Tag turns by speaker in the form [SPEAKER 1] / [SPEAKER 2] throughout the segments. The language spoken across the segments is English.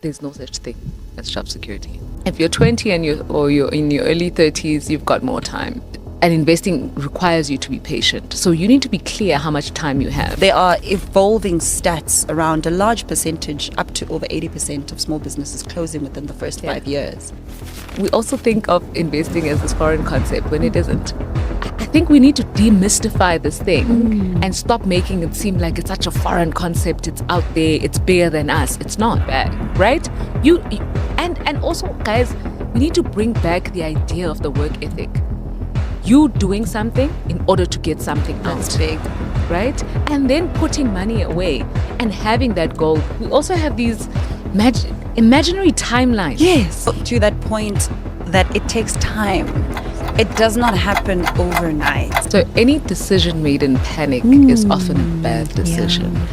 [SPEAKER 1] there's no such thing as job security. If you're 20 and you're in your early 30s, you've got more time. And investing requires you to be patient. So you need to be clear how much time you have.
[SPEAKER 2] There are evolving stats around a large percentage, up to over 80% of small businesses closing within the first 5 years.
[SPEAKER 1] We also think of investing as this foreign concept when it isn't. I think we need to demystify this thing and stop making it seem like it's such a foreign concept. It's out there. It's bigger than us. It's not bad, right? And also, guys, we need to bring back the idea of the work ethic. You doing something in order to get something
[SPEAKER 2] That's
[SPEAKER 1] out.
[SPEAKER 2] big.
[SPEAKER 1] Right? And then putting money away and having that goal. We also have these imaginary timelines.
[SPEAKER 2] Yes. To that point that it takes time. It does not happen overnight.
[SPEAKER 1] So any decision made in panic is often a bad decision.
[SPEAKER 2] Yeah.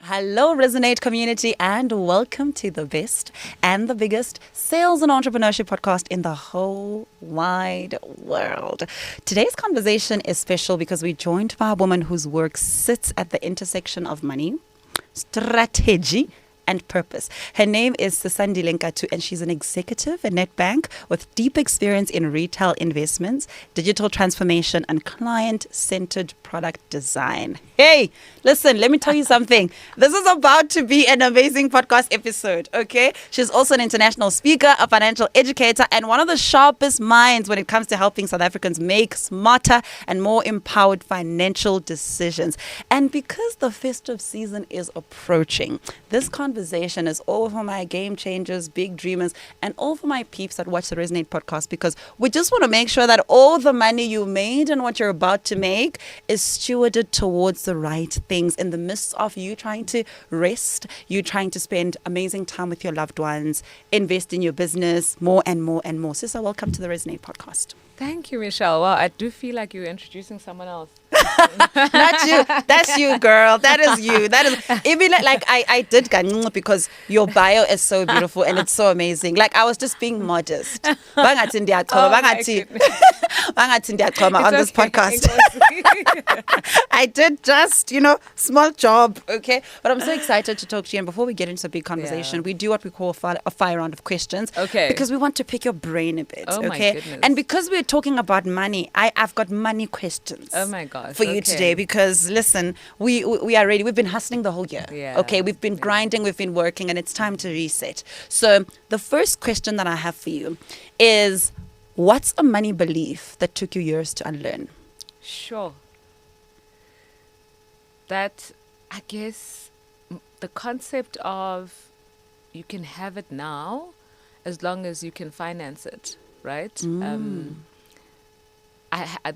[SPEAKER 2] Hello, Resonate community, and welcome to the best and the biggest sales and entrepreneurship podcast in the whole wide world. Today's conversation is special because we're joined by a woman whose work sits at the intersection of money, strategy, and purpose. Her name is Cikido-Nkatu, and she's an executive at Nedbank with deep experience in retail investments, digital transformation, and client-centered product design. Hey, listen, let me tell you something. This is about to be an amazing podcast episode, okay? She's also an international speaker, a financial educator, and one of the sharpest minds when it comes to helping South Africans make smarter and more empowered financial decisions. And because the festive season is approaching, this conversation is all for my game changers, big dreamers, and all for my peeps that watch the Resonate podcast, because we just want to make sure that all the money you made and what you're about to make is stewarded towards the right things in the midst of you trying to rest, you trying to spend amazing time with your loved ones, invest in your business more and more and more. Sisa, welcome to the Resonate podcast.
[SPEAKER 1] Thank you, Michelle. Wow, I do feel like you're introducing someone else.
[SPEAKER 2] Not you. That's you, girl. That is you. That is even like I did because your bio is so beautiful and it's so amazing. Like I was just being modest. Bangathi on this podcast. I did just, small job, okay? But I'm so excited to talk to you. And before we get into a big conversation, we do what we call a fire round of questions.
[SPEAKER 1] Okay.
[SPEAKER 2] Because we want to pick your brain a bit,
[SPEAKER 1] Oh, my
[SPEAKER 2] okay?
[SPEAKER 1] goodness.
[SPEAKER 2] And because we're talking about money, I've got money questions.
[SPEAKER 1] Oh my gosh.
[SPEAKER 2] For you today, because listen, we are ready. We've been hustling the whole year.
[SPEAKER 1] Yeah.
[SPEAKER 2] Okay, we've been grinding, we've been working, and it's time to reset. So the first question that I have for you is, what's a money belief that took you years to unlearn?
[SPEAKER 1] Sure. That, I guess, the concept of you can have it now as long as you can finance it, right?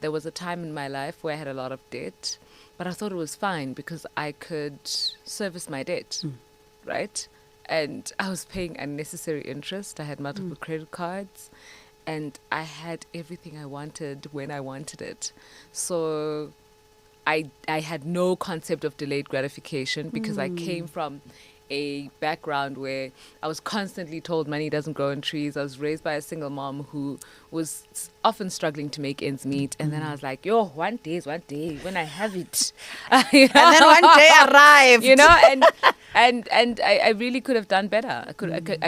[SPEAKER 1] There was a time in my life where I had a lot of debt, but I thought it was fine because I could service my debt, right? And I was paying unnecessary interest. I had multiple credit cards, and I had everything I wanted when I wanted it. So I had no concept of delayed gratification because I came from a background where I was constantly told money doesn't grow on trees. I was raised by a single mom who was often struggling to make ends meet. And then I was like, one day when I have it.
[SPEAKER 2] And then one day arrived.
[SPEAKER 1] And I really could have done better. I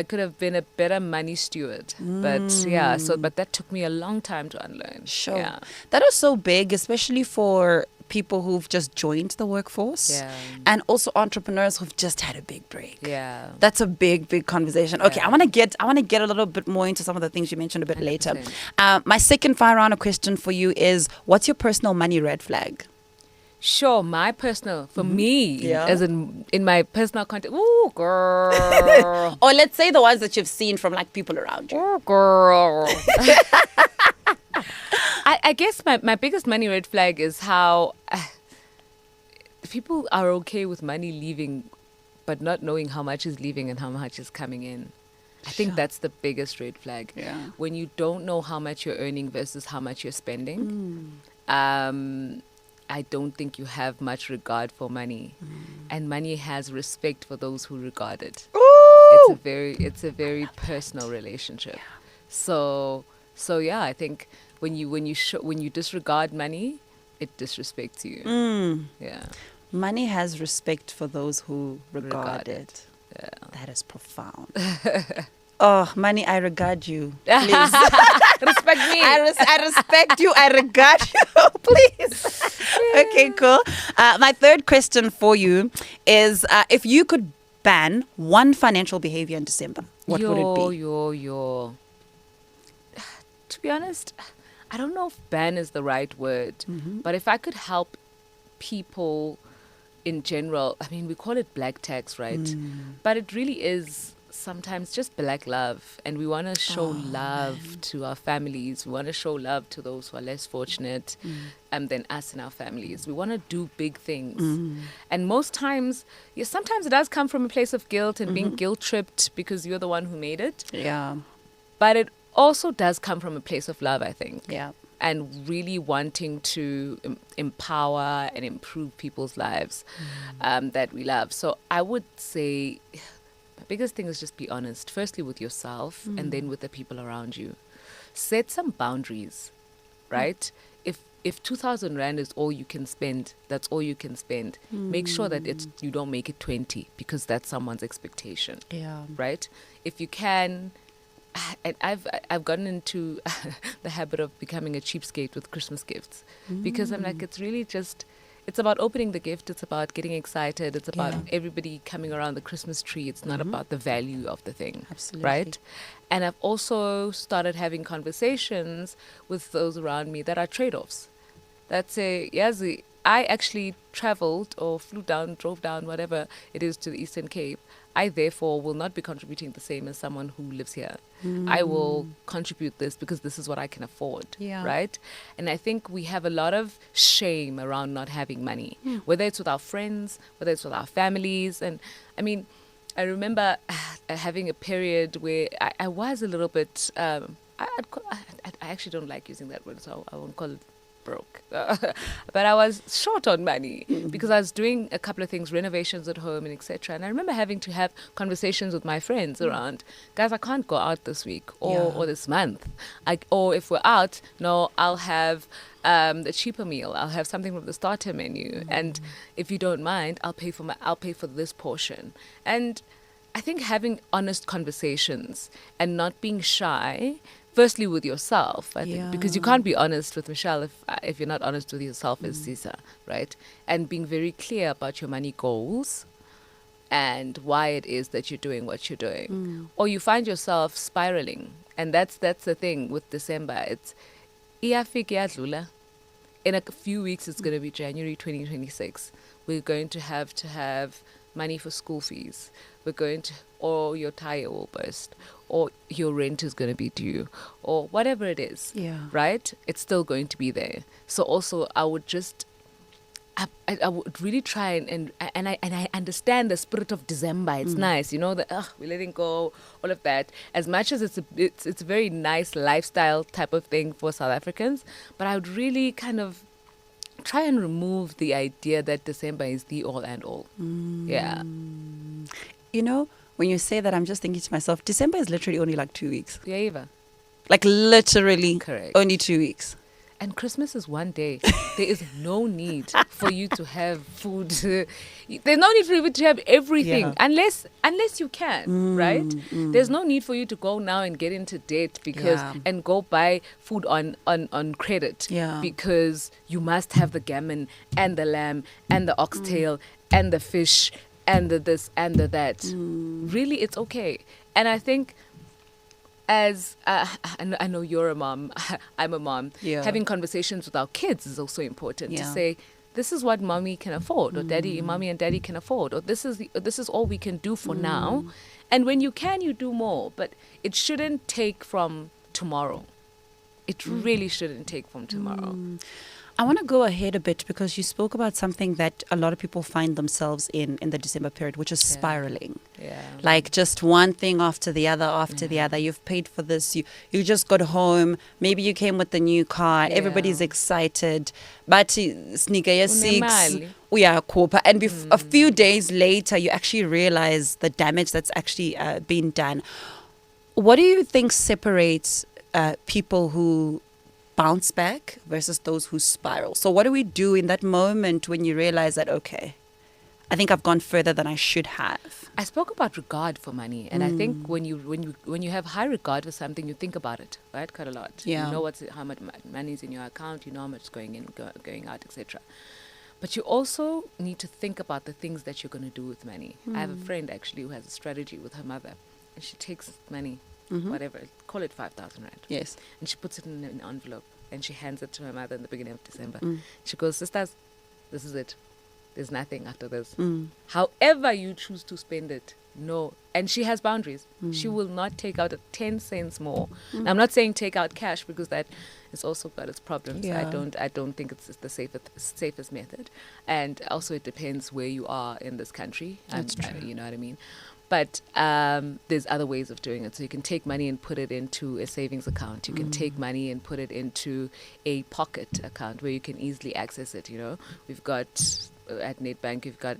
[SPEAKER 1] could have been a better money steward. But that took me a long time to unlearn.
[SPEAKER 2] Sure.
[SPEAKER 1] Yeah.
[SPEAKER 2] That is so big, especially for people who've just joined the workforce, and also entrepreneurs who've just had a big break.
[SPEAKER 1] Yeah.
[SPEAKER 2] That's a big conversation. Okay, I want to get a little bit more into some of the things you mentioned a bit
[SPEAKER 1] 100%.
[SPEAKER 2] later. My second fire round question for you is, what's your personal money red flag?
[SPEAKER 1] Sure, my personal, for me,
[SPEAKER 2] Yeah.
[SPEAKER 1] as in my personal context, ooh, girl.
[SPEAKER 2] Or let's say the ones that you've seen from like people around you.
[SPEAKER 1] Ooh, girl. I guess my biggest money red flag is how people are okay with money leaving, but not knowing how much is leaving and how much is coming in. I think that's the biggest red flag.
[SPEAKER 2] Yeah.
[SPEAKER 1] When you don't know how much you're earning versus how much you're spending. I don't think you have much regard for money, and money has respect for those who regard it.
[SPEAKER 2] Ooh!
[SPEAKER 1] It's a very personal relationship. So yeah, I think when you disregard money, it disrespects you. Yeah.
[SPEAKER 2] Money has respect for those who regard it.
[SPEAKER 1] Yeah.
[SPEAKER 2] That is profound. Oh, money, I regard you. Please.
[SPEAKER 1] Respect me.
[SPEAKER 2] I respect you. I regard you. Please. Okay, cool. My third question for you is if you could ban one financial behavior in December, what would it be?
[SPEAKER 1] To be honest, I don't know if ban is the right word, but if I could help people in general, I mean, we call it black tax, right? But it really is sometimes just black love, and we want to show love to our families. We want to show love to those who are less fortunate than us and our families. We want to do big things, and most times, yes, sometimes it does come from a place of guilt and being guilt tripped because you're the one who made it.
[SPEAKER 2] Yeah.
[SPEAKER 1] But it also does come from a place of love, I think.
[SPEAKER 2] Yeah.
[SPEAKER 1] And really wanting to empower and improve people's lives that we love. So I would say the biggest thing is just be honest, firstly with yourself and then with the people around you. Set some boundaries, right? If 2,000 Rand is all you can spend, that's all you can spend. Make sure that you don't make it 20 because that's someone's expectation.
[SPEAKER 2] Yeah.
[SPEAKER 1] Right? If you can... And I've gotten into the habit of becoming a cheapskate with Christmas gifts because I'm like, it's really just, it's about opening the gift. It's about getting excited. It's about everybody coming around the Christmas tree. It's not about the value of the thing.
[SPEAKER 2] Absolutely.
[SPEAKER 1] Right? And I've also started having conversations with those around me that are trade-offs. That say, yes, I actually traveled or drove down, whatever it is, to the Eastern Cape. I therefore will not be contributing the same as someone who lives here. I will contribute this because this is what I can afford, right? And I think we have a lot of shame around not having money, whether it's with our friends, whether it's with our families. And I mean, I remember having a period where I was a little bit, I actually don't like using that word, so I won't call it broke. But I was short on money because I was doing a couple of things, renovations at home and etc. And I remember having to have conversations with my friends around, guys, I can't go out this week or this month. Or if we're out, no, I'll have the cheaper meal. I'll have something from the starter menu. And if you don't mind, I'll pay for this portion. And I think having honest conversations and not being shy, firstly with yourself, I think, because you can't be honest with Michelle if you're not honest with yourself as Cesar, right? And being very clear about your money goals and why it is that you're doing what you're doing. Or you find yourself spiraling. And that's the thing with December. It's iyafika iyadlula. In a few weeks, it's going to be January 2026. We're going to have money for school fees. Or your tire will burst, or your rent is going to be due, or whatever it is, right? It's still going to be there. So also I would really try and I understand the spirit of December. It's nice, you know, that we're letting go, all of that. As much as it's a very nice lifestyle type of thing for South Africans, but I would really kind of try and remove the idea that December is the all and all. Yeah.
[SPEAKER 2] You know, when you say that, I'm just thinking to myself, December is literally only like 2 weeks.
[SPEAKER 1] Yeah, Eva.
[SPEAKER 2] Like literally
[SPEAKER 1] Correct.
[SPEAKER 2] Only 2 weeks.
[SPEAKER 1] And Christmas is one day. There is no need for you to have food. There's no need for you to have everything unless you can, right? There's no need for you to go now and get into debt and go buy food on credit because you must have the gammon and the lamb and the oxtail and the fish and the this and the that. Really, it's okay. And I think as I know you're a mom, I'm a mom. Having conversations with our kids is also important to say, this is what mommy can afford, or mommy and daddy can afford, or this is all we can do for now. And when you can, you do more. But it shouldn't take from tomorrow. It really shouldn't take from tomorrow.
[SPEAKER 2] I want to go ahead a bit because you spoke about something that a lot of people find themselves in the December period, which is spiraling. Like just one thing after the other. You've paid for this. You just got home. Maybe you came with the new car. Everybody's excited. But sneaker 6. And a few days later, you actually realize the damage that's actually been done. What do you think separates people who bounce back versus those who spiral. So what do we do in that moment when you realize that, okay, I think I've gone further than I should have?
[SPEAKER 1] I spoke about regard for money, and I think when you have high regard for something, you think about it, right, quite a lot.
[SPEAKER 2] Yeah.
[SPEAKER 1] You know how much money is in your account, you know how much is going in, going out, etc. But you also need to think about the things that you're going to do with money. I have a friend actually who has a strategy with her mother, and she takes money, whatever, call it 5,000 rand.
[SPEAKER 2] Yes.
[SPEAKER 1] And she puts it in an envelope, and she hands it to her mother in the beginning of December. She goes, sisters, this is it. There's nothing after this. However you choose to spend it, no. And she has boundaries. She will not take out 10 cents more. Now, I'm not saying take out cash, because that has also got its problems.
[SPEAKER 2] Yeah.
[SPEAKER 1] I don't think it's the safest method. And also it depends where you are in this country.
[SPEAKER 2] That's true.
[SPEAKER 1] You know what I mean? But there's other ways of doing it. So you can take money and put it into a savings account. You can take money and put it into a pocket account where you can easily access it. You know, we've got at Nedbank, you've got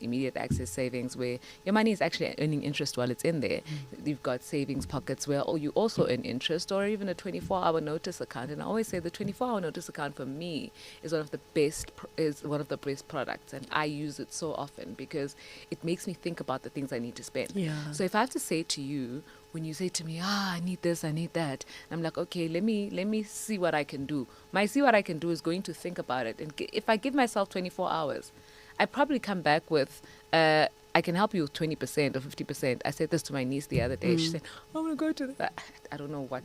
[SPEAKER 1] immediate access savings where your money is actually earning interest while it's in there. You've got savings pockets where you also earn interest, or even a 24-hour notice account. And I always say the 24-hour notice account for me is one of the best products, and I use it so often because it makes me think about the things I need to spend.
[SPEAKER 2] Yeah.
[SPEAKER 1] So if I have to say to you, when you say to me, I need this, I need that, I'm like, okay, let me see what I can do. My see what I can do is going to think about it. And if I give myself 24 hours, I probably come back with, I can help you with 20% or 50%. I said this to my niece the other day. She said, I want to go to that. I don't know what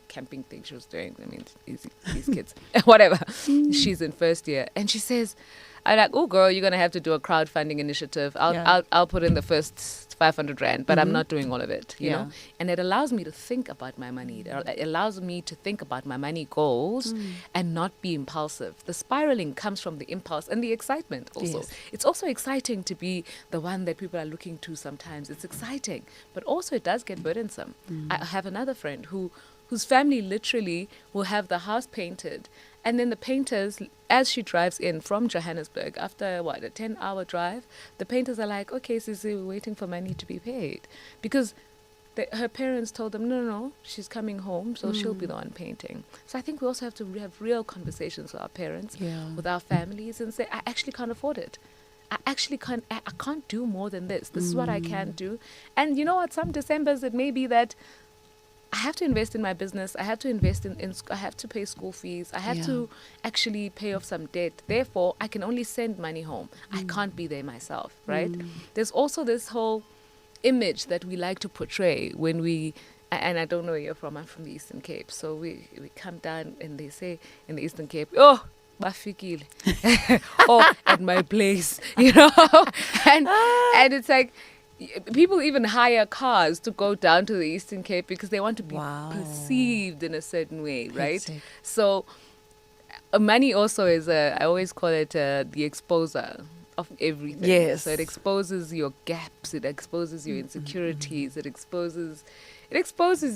[SPEAKER 1] camping thing she was doing. I mean, these kids, whatever. She's in first year. And she says, I'm like, oh girl, you're going to have to do a crowdfunding initiative. I'll put in the first 500 rand, but I'm not doing all of it, you know? And it allows me to think about my money. It allows me to think about my money goals and not be impulsive. The spiraling comes from the impulse and the excitement also.
[SPEAKER 2] Yes.
[SPEAKER 1] It's also exciting to be the one that people are looking to sometimes. It's exciting, but also it does get burdensome. I have another friend whose family literally will have the house painted, and then the painters, as she drives in from Johannesburg, after a 10-hour drive, the painters are like, okay, Sisi, we're waiting for money to be paid. Because her parents told them, no, she's coming home, so she'll be the one painting. So I think we also have to have real conversations with our parents, with our families, and say, I actually can't afford it. I can't do more than this. This is what I can do. And you know what? Some Decembers it may be that I have to invest in my business. I have to invest I have to pay school fees. I have to actually pay off some debt. Therefore, I can only send money home. I can't be there myself, right? There's also this whole image that we like to portray when we, and I don't know where you're from, I'm from the Eastern Cape. So we come down and they say in the Eastern Cape, oh, bafikile, or at my place, you know? And it's like, people even hire cars to go down to the Eastern Cape because they want to be perceived in a certain way, right? So money also is I always call it the exposer of everything.
[SPEAKER 2] Yes.
[SPEAKER 1] So it exposes your gaps, it exposes your insecurities, it exposes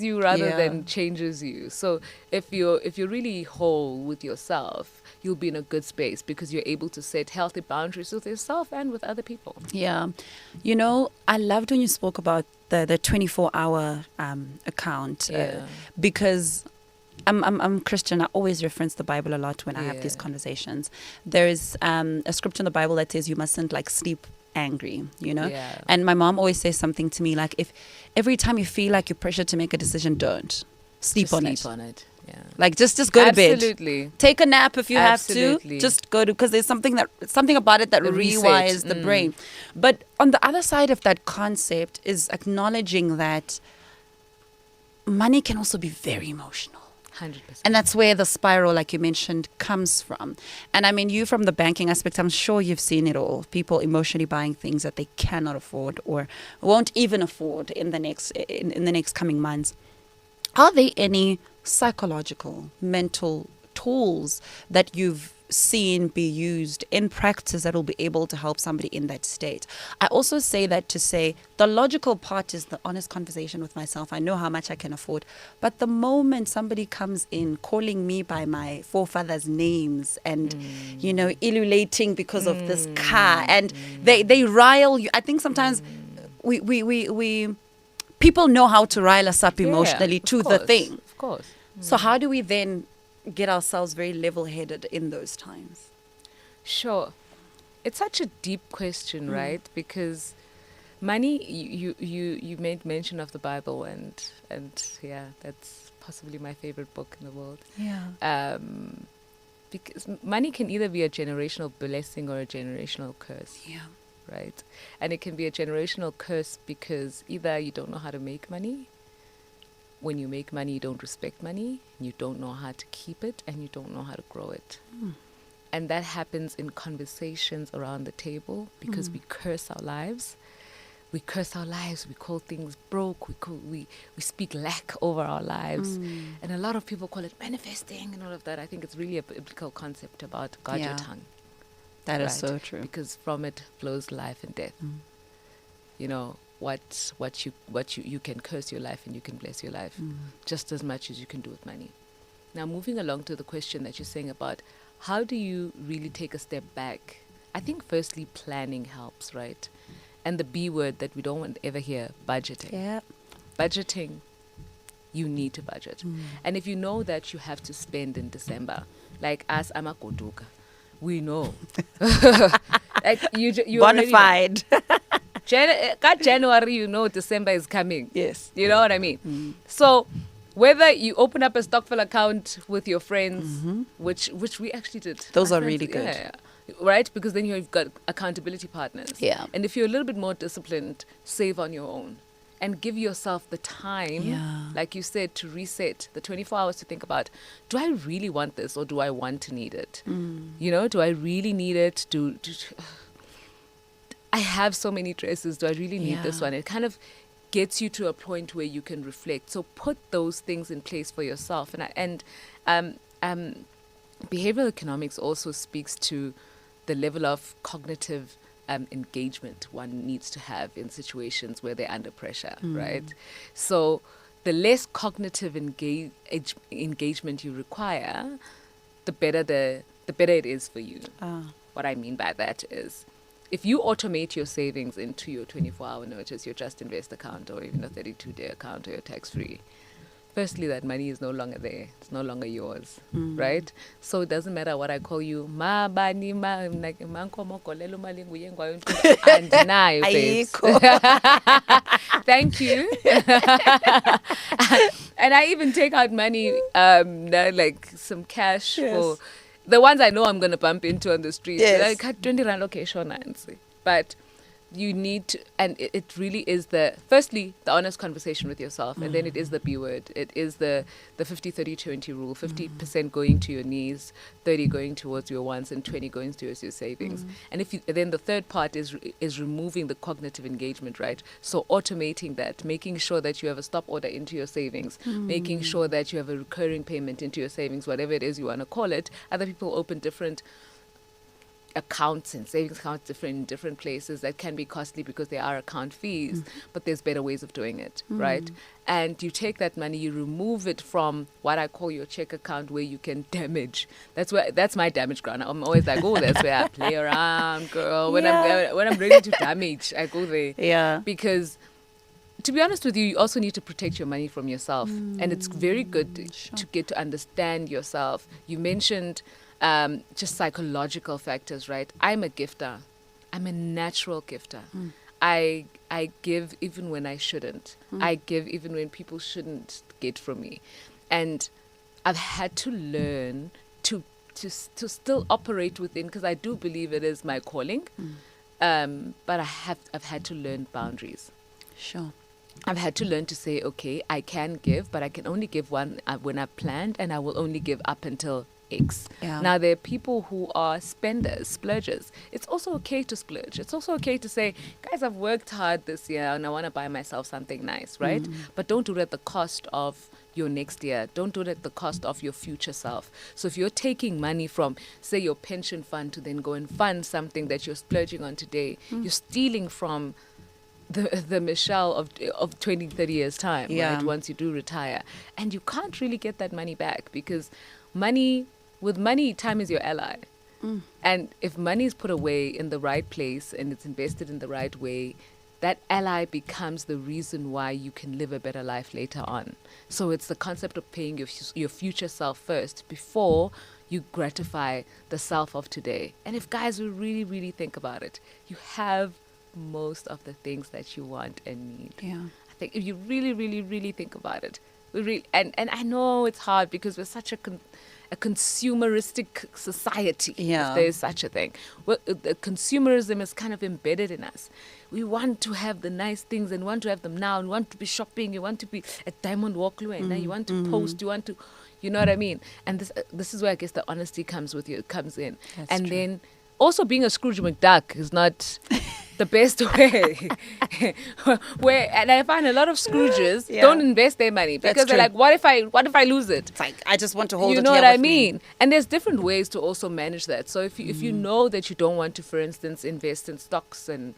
[SPEAKER 1] you rather than changes you. So if you're really whole with yourself, you'll be in a good space because you're able to set healthy boundaries with yourself and with other people.
[SPEAKER 2] Yeah. You know, I loved when you spoke about the 24-hour account because I'm Christian. I always reference the Bible a lot when I have these conversations. There is a scripture in the Bible that says you mustn't sleep angry, you know?
[SPEAKER 1] Yeah.
[SPEAKER 2] And my mom always says something to me like, if every time you feel like you're pressured to make a decision, don't. Sleep on it. Yeah. Just go to bed.
[SPEAKER 1] Absolutely.
[SPEAKER 2] Take a nap if you have to.
[SPEAKER 1] Absolutely.
[SPEAKER 2] Just go to, because there's something about it that rewires the brain. But on the other side of that concept is acknowledging that money can also be very emotional.
[SPEAKER 1] 100%.
[SPEAKER 2] And that's where the spiral, like you mentioned, comes from. And I mean, you from the banking aspect, I'm sure you've seen it all. People emotionally buying things that they cannot afford or won't even afford in the next coming months. Are there any psychological, mental tools that you've seen be used in practice that will be able to help somebody in that state? I also say that to say the logical part is the honest conversation with myself. I know how much I can afford. But the moment somebody comes in calling me by my forefathers' names and, you know, ululating because of this car and they rile you. I think sometimes we people know how to rile us up emotionally to the thing.
[SPEAKER 1] Of course.
[SPEAKER 2] So how do we then get ourselves very level-headed in those times?
[SPEAKER 1] Sure. It's such a deep question, right? Because money, you made mention of the Bible, and yeah, that's possibly my favorite book in the world.
[SPEAKER 2] Yeah.
[SPEAKER 1] Because money can either be a generational blessing or a generational curse.
[SPEAKER 2] Yeah.
[SPEAKER 1] Right? And it can be a generational curse because either you don't know how to make money. When you make money, you don't respect money. You don't know how to keep it, and you don't know how to grow it. And that happens in conversations around the table because we curse our lives. We curse our lives. We call things broke. We speak lack over our lives. And a lot of people call it manifesting and all of that. I think it's really a biblical concept about guard your tongue.
[SPEAKER 2] That is so true.
[SPEAKER 1] Because from it flows life and death. You know, what you can curse your life and you can bless your life just as much as you can do with money. Now, moving along to the question that you're saying about how do you really take a step back? I think firstly planning helps, right? And the B word that we don't want to ever hear, budgeting.
[SPEAKER 2] Yeah.
[SPEAKER 1] Budgeting, you need to budget. And if you know that you have to spend in December, like us, I'm a Koduka, we know. Like you
[SPEAKER 2] Bonafide.
[SPEAKER 1] got January, you know December is coming.
[SPEAKER 2] Yes.
[SPEAKER 1] You know what I mean? So whether you open up a stokvel account with your friends, which we actually did.
[SPEAKER 2] Those
[SPEAKER 1] My
[SPEAKER 2] are
[SPEAKER 1] friends,
[SPEAKER 2] really good.
[SPEAKER 1] Yeah. Right? Because then you've got accountability partners.
[SPEAKER 2] Yeah.
[SPEAKER 1] And if you're a little bit more disciplined, save on your own. And give yourself the time, like you said, to reset, the 24 hours to think about, do I really want this or do I want to need it? You know, do I really need it? I have so many dresses. Do I really need this one? It kind of gets you to a point where you can reflect. So put those things in place for yourself. And behavioral economics also speaks to the level of cognitive engagement one needs to have in situations where they're under pressure, right? So the less cognitive engagement you require, the better it is for you. What I mean by that is, if you automate your savings into your 24-hour notice, your Just Invest account, or even a 32-day account, or your tax-free, firstly, that money is no longer there. It's no longer yours, right? So it doesn't matter what I call you. Thank you. And I even take out money, like some cash for the ones I know I'm going to bump into on the street.
[SPEAKER 2] Yes.
[SPEAKER 1] Like 20 rand location, but you need to, and it really is firstly the honest conversation with yourself, and then it is the B word. It is the 50-30-20 rule. 50% going to your needs, 30 going towards your wants, and 20 going towards your savings. And then the third part is removing the cognitive engagement, right? So automating that, making sure that you have a stop order into your savings, making sure that you have a recurring payment into your savings, whatever it is you want to call it. Other people open different accounts and savings accounts in different places that can be costly because there are account fees, but there's better ways of doing it, right? And you take that money, you remove it from what I call your check account, where you can damage. That's my damage ground. I'm always like, oh, that's where I play around, girl. When I'm ready to damage, I go there.
[SPEAKER 2] Yeah.
[SPEAKER 1] Because to be honest with you, you also need to protect your money from yourself. And it's very good to get to understand yourself. You mentioned just psychological factors, right? I'm a gifter. I'm a natural gifter. I give even when I shouldn't. I give even when people shouldn't get from me. And I've had to learn to still operate within, because I do believe it is my calling. But I've had to learn boundaries.
[SPEAKER 2] Sure.
[SPEAKER 1] I've had to learn to say, okay, I can give, but I can only give when I've planned, and I will only give up until X.
[SPEAKER 2] Yeah.
[SPEAKER 1] Now, there are people who are spenders, splurgers. It's also okay to splurge. It's also okay to say, guys, I've worked hard this year and I want to buy myself something nice, right? But don't do it at the cost of your next year. Don't do it at the cost of your future self. So if you're taking money from, say, your pension fund to then go and fund something that you're splurging on today, you're stealing from the Michelle of 20, 30 years time, right? Once you do retire. And you can't really get that money back, because with money, time is your ally. And if money is put away in the right place and it's invested in the right way, that ally becomes the reason why you can live a better life later on. So it's the concept of paying your future self first before you gratify the self of today. And if guys will really, really think about it, you have most of the things that you want and need.
[SPEAKER 2] Yeah.
[SPEAKER 1] I think if you really, really, really think about it, and I know it's hard because we're such a consumeristic society,
[SPEAKER 2] Yeah.
[SPEAKER 1] if there is such a thing. Well, the consumerism is kind of embedded in us. We want to have the nice things and want to have them now and want to be shopping. You want to be at Diamond Walk, and you want to post. You want to, you know what I mean? And this is where I guess the honesty comes in.
[SPEAKER 2] That's
[SPEAKER 1] and
[SPEAKER 2] true.
[SPEAKER 1] then also being a Scrooge McDuck is not the best way. And I find a lot of Scrooges
[SPEAKER 2] Yeah.
[SPEAKER 1] don't invest their money
[SPEAKER 2] That's
[SPEAKER 1] because they're
[SPEAKER 2] true.
[SPEAKER 1] like, what if I lose it?
[SPEAKER 2] It's like, I just want to hold
[SPEAKER 1] You
[SPEAKER 2] it
[SPEAKER 1] know
[SPEAKER 2] here
[SPEAKER 1] what I
[SPEAKER 2] with me.
[SPEAKER 1] mean? And there's different ways to also manage that. So if you know that you don't want to, for instance, invest in stocks and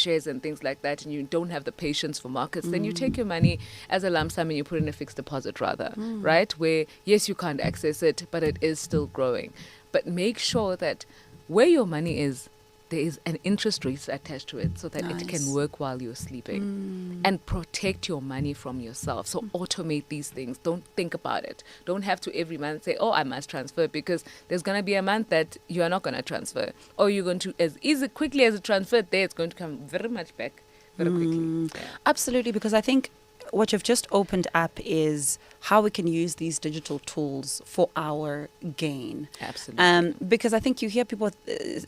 [SPEAKER 1] shares and things like that, and you don't have the patience for markets, then you take your money as a lump sum and you put in a fixed deposit rather, right? Where, yes, you can't access it, but it is still growing. But make sure that where your money is, there is an interest rate attached to it so that it
[SPEAKER 2] Nice.
[SPEAKER 1] can work while you're sleeping. And protect your money from yourself. So automate these things. Don't think about it. Don't have to every month say, oh, I must transfer, because there's going to be a month that you are not going to transfer. Or you're going to, as quickly as it transferred there, it's going to come very much back very quickly. Yeah.
[SPEAKER 2] Absolutely, because I think what you've just opened up is how we can use these digital tools for our gain.
[SPEAKER 1] Absolutely.
[SPEAKER 2] Because I think you hear people,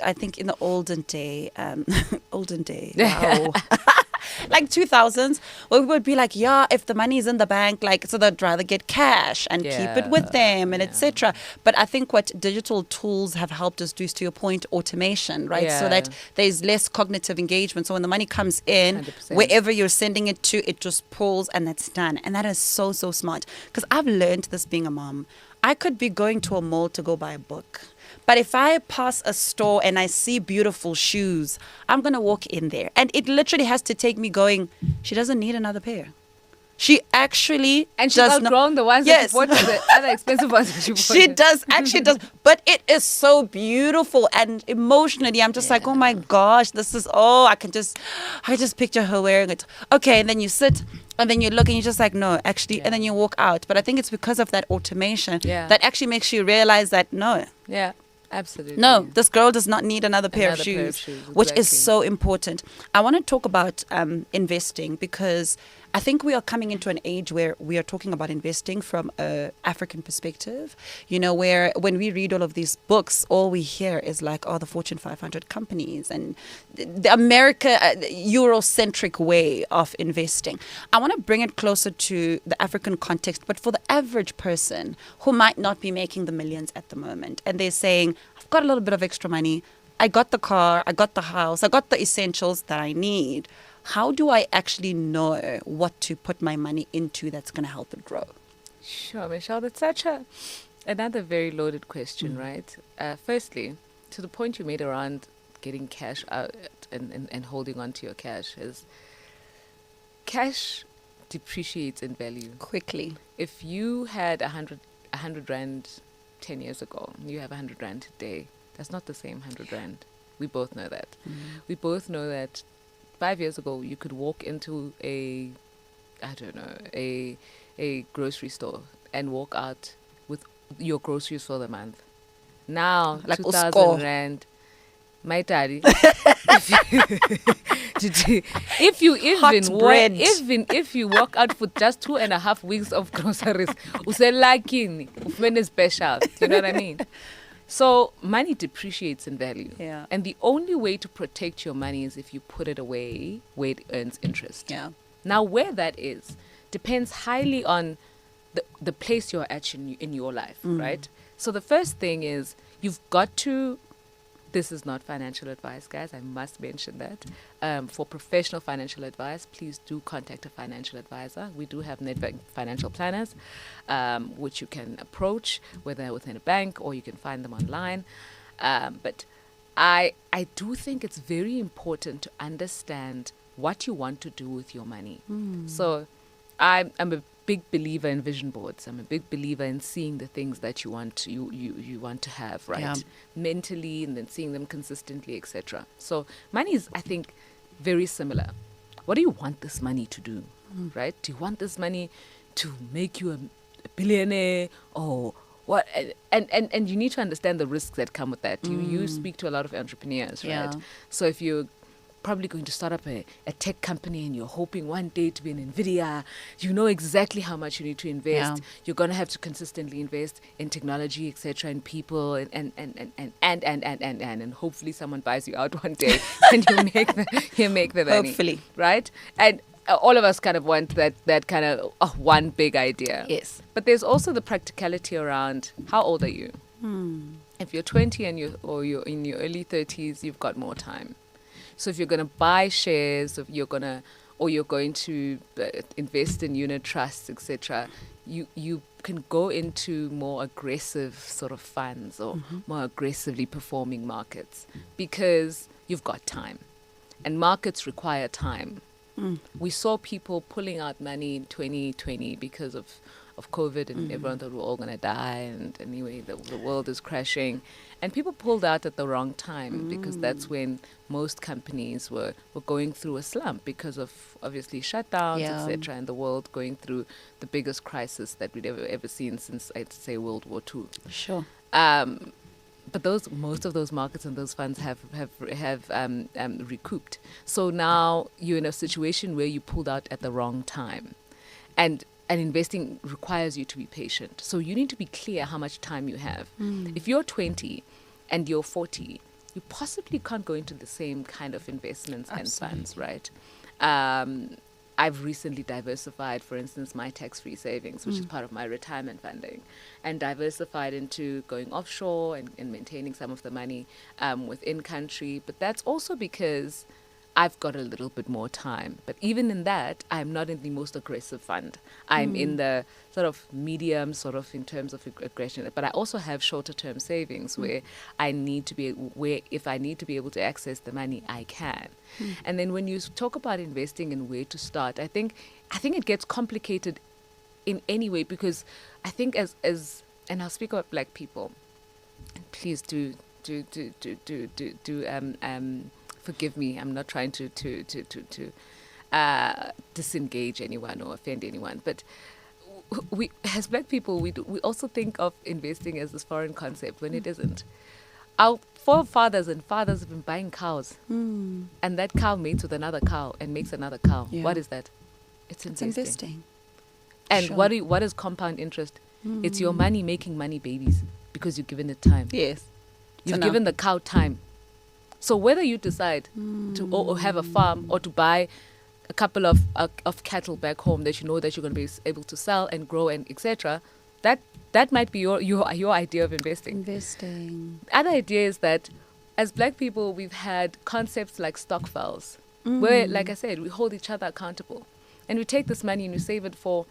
[SPEAKER 2] I think in the olden day, wow. Like 2000s, where we would be like, yeah, if the money is in the bank, like, so they'd rather get cash and keep it with them and etc. But I think what digital tools have helped us do is, to your point, automation, right? So that there's less cognitive engagement. So when the money comes in,
[SPEAKER 1] 100%.
[SPEAKER 2] wherever you're sending it to, it just pulls and that's done. And that is so, so smart. Because I've learned this being a mom. I could be going to a mall to go buy a book. But if I pass a store and I see beautiful shoes, I'm going to walk in there. And it literally has to take me going, she doesn't need another pair. She actually
[SPEAKER 1] And she's
[SPEAKER 2] does
[SPEAKER 1] outgrown the ones
[SPEAKER 2] Yes.
[SPEAKER 1] that you bought, the other expensive ones that you bought.
[SPEAKER 2] She does, actually does. But it is so beautiful. And emotionally, I'm just like, oh my gosh, this is, I just picture her wearing it. Okay, and then you sit and then you look and you're just like, no, actually, and then you walk out. But I think it's because of that automation that actually makes you realize that, no.
[SPEAKER 1] Yeah, absolutely.
[SPEAKER 2] No, this girl does not need another pair of
[SPEAKER 1] Another pair of
[SPEAKER 2] shoes,
[SPEAKER 1] shoes,
[SPEAKER 2] which is
[SPEAKER 1] exactly.
[SPEAKER 2] so important. I want to talk about investing, because I think we are coming into an age where we are talking about investing from an African perspective, where when we read all of these books, all we hear is like, the Fortune 500 companies and the Eurocentric way of investing. I want to bring it closer to the African context, but for the average person who might not be making the millions at the moment, and they're saying, I've got a little bit of extra money, I got the car, I got the house, I got the essentials that I need. How do I actually know what to put my money into that's going to help it grow?
[SPEAKER 1] Sure, Michelle, that's such another very loaded question, right? Firstly, to the point you made around getting cash out and holding on to your cash, is cash depreciates in value.
[SPEAKER 2] Quickly.
[SPEAKER 1] If you had 100 Rand 10 years ago, you have 100 Rand today, that's not the same 100 Rand. We both know that. We both know that 5 years ago, you could walk into a grocery store and walk out with your groceries for the month. Now,
[SPEAKER 2] Like
[SPEAKER 1] 2,000
[SPEAKER 2] usko.
[SPEAKER 1] Rand, my daddy. if you if you walk out for just 2.5 weeks of groceries, ufumene special. You know what I mean? So money depreciates in value.
[SPEAKER 2] Yeah.
[SPEAKER 1] And the only way to protect your money is if you put it away where it earns interest.
[SPEAKER 2] Yeah.
[SPEAKER 1] Now, where that is depends highly on the place you're at in your life, right? So the first thing is you've got to, this is not financial advice, guys. I must mention that. For professional financial advice, please do contact a financial advisor. We do have Nedbank financial planners, which you can approach, whether within a bank or you can find them online. But I do think it's very important to understand what you want to do with your money. So I'm a big believer in vision boards. I'm a big believer in seeing the things that you want to have, right?
[SPEAKER 2] Yeah.
[SPEAKER 1] Mentally, and then seeing them consistently, etc. So money is, I think, very similar. what do you want this money to do, right? Do you want this money to make you a billionaire or what? And you need to understand the risks that come with that. You speak to a lot of entrepreneurs, right?
[SPEAKER 2] Yeah.
[SPEAKER 1] So if you're probably going to start up a tech company and you're hoping one day to be an NVIDIA, you know exactly how much you need to invest.
[SPEAKER 2] Yeah.
[SPEAKER 1] You're going to have to consistently invest in technology, etc., and people, and hopefully someone buys you out one day and you make the money.
[SPEAKER 2] Hopefully.
[SPEAKER 1] Right? And all of us kind of want that kind of one big idea.
[SPEAKER 2] Yes.
[SPEAKER 1] But there's also the practicality around how old are you? If you're 20 and you're in your early 30s, you've got more time. So if you're going to buy shares, if you're going to invest in unit trusts, etc., you can go into more aggressive sort of funds or more aggressively performing markets because you've got time, and markets require time. We saw people pulling out money in 2020 because of COVID, and everyone thought we're all going to die, and anyway, the world is crashing. And people pulled out at the wrong time because that's when most companies were going through a slump because of obviously shutdowns, etc., and the world going through the biggest crisis that we'd ever seen since, I'd say, World War II.
[SPEAKER 2] Sure.
[SPEAKER 1] But most of those markets and those funds have recouped. So now you're in a situation where you pulled out at the wrong time, and investing requires you to be patient. So you need to be clear how much time you have. If you're 20 and you're 40, you possibly can't go into the same kind of investments and funds, right? I've recently diversified, for instance, my tax-free savings, which is part of my retirement funding, and diversified into going offshore and maintaining some of the money within country. But that's also because I've got a little bit more time. But even in that, I'm not in the most aggressive fund. I'm in the sort of medium, sort of in terms of aggression. But I also have shorter term savings where if I need to be able to access the money, I can. And then when you talk about investing and where to start, I think it gets complicated in any way, because I think as and I'll speak about Black people. Please do forgive me. I'm not trying to disengage anyone or offend anyone, but we, as Black people, we also think of investing as this foreign concept when it isn't. Our forefathers and fathers have been buying cows, and that cow mates with another cow and makes another cow.
[SPEAKER 2] Yeah.
[SPEAKER 1] What is that? It's investing.
[SPEAKER 2] It's investing.
[SPEAKER 1] And
[SPEAKER 2] Sure.
[SPEAKER 1] what is compound interest? It's your money making money babies because you've given it time.
[SPEAKER 2] Yes.
[SPEAKER 1] You've given the cow time. So whether you decide to or have a farm or to buy a couple of cattle back home that you know that you're going to be able to sell and grow and etc., that might be your idea of investing.
[SPEAKER 2] Investing.
[SPEAKER 1] The other idea is that as Black people, we've had concepts like stokvels, where, like I said, we hold each other accountable, and we take this money and we save it for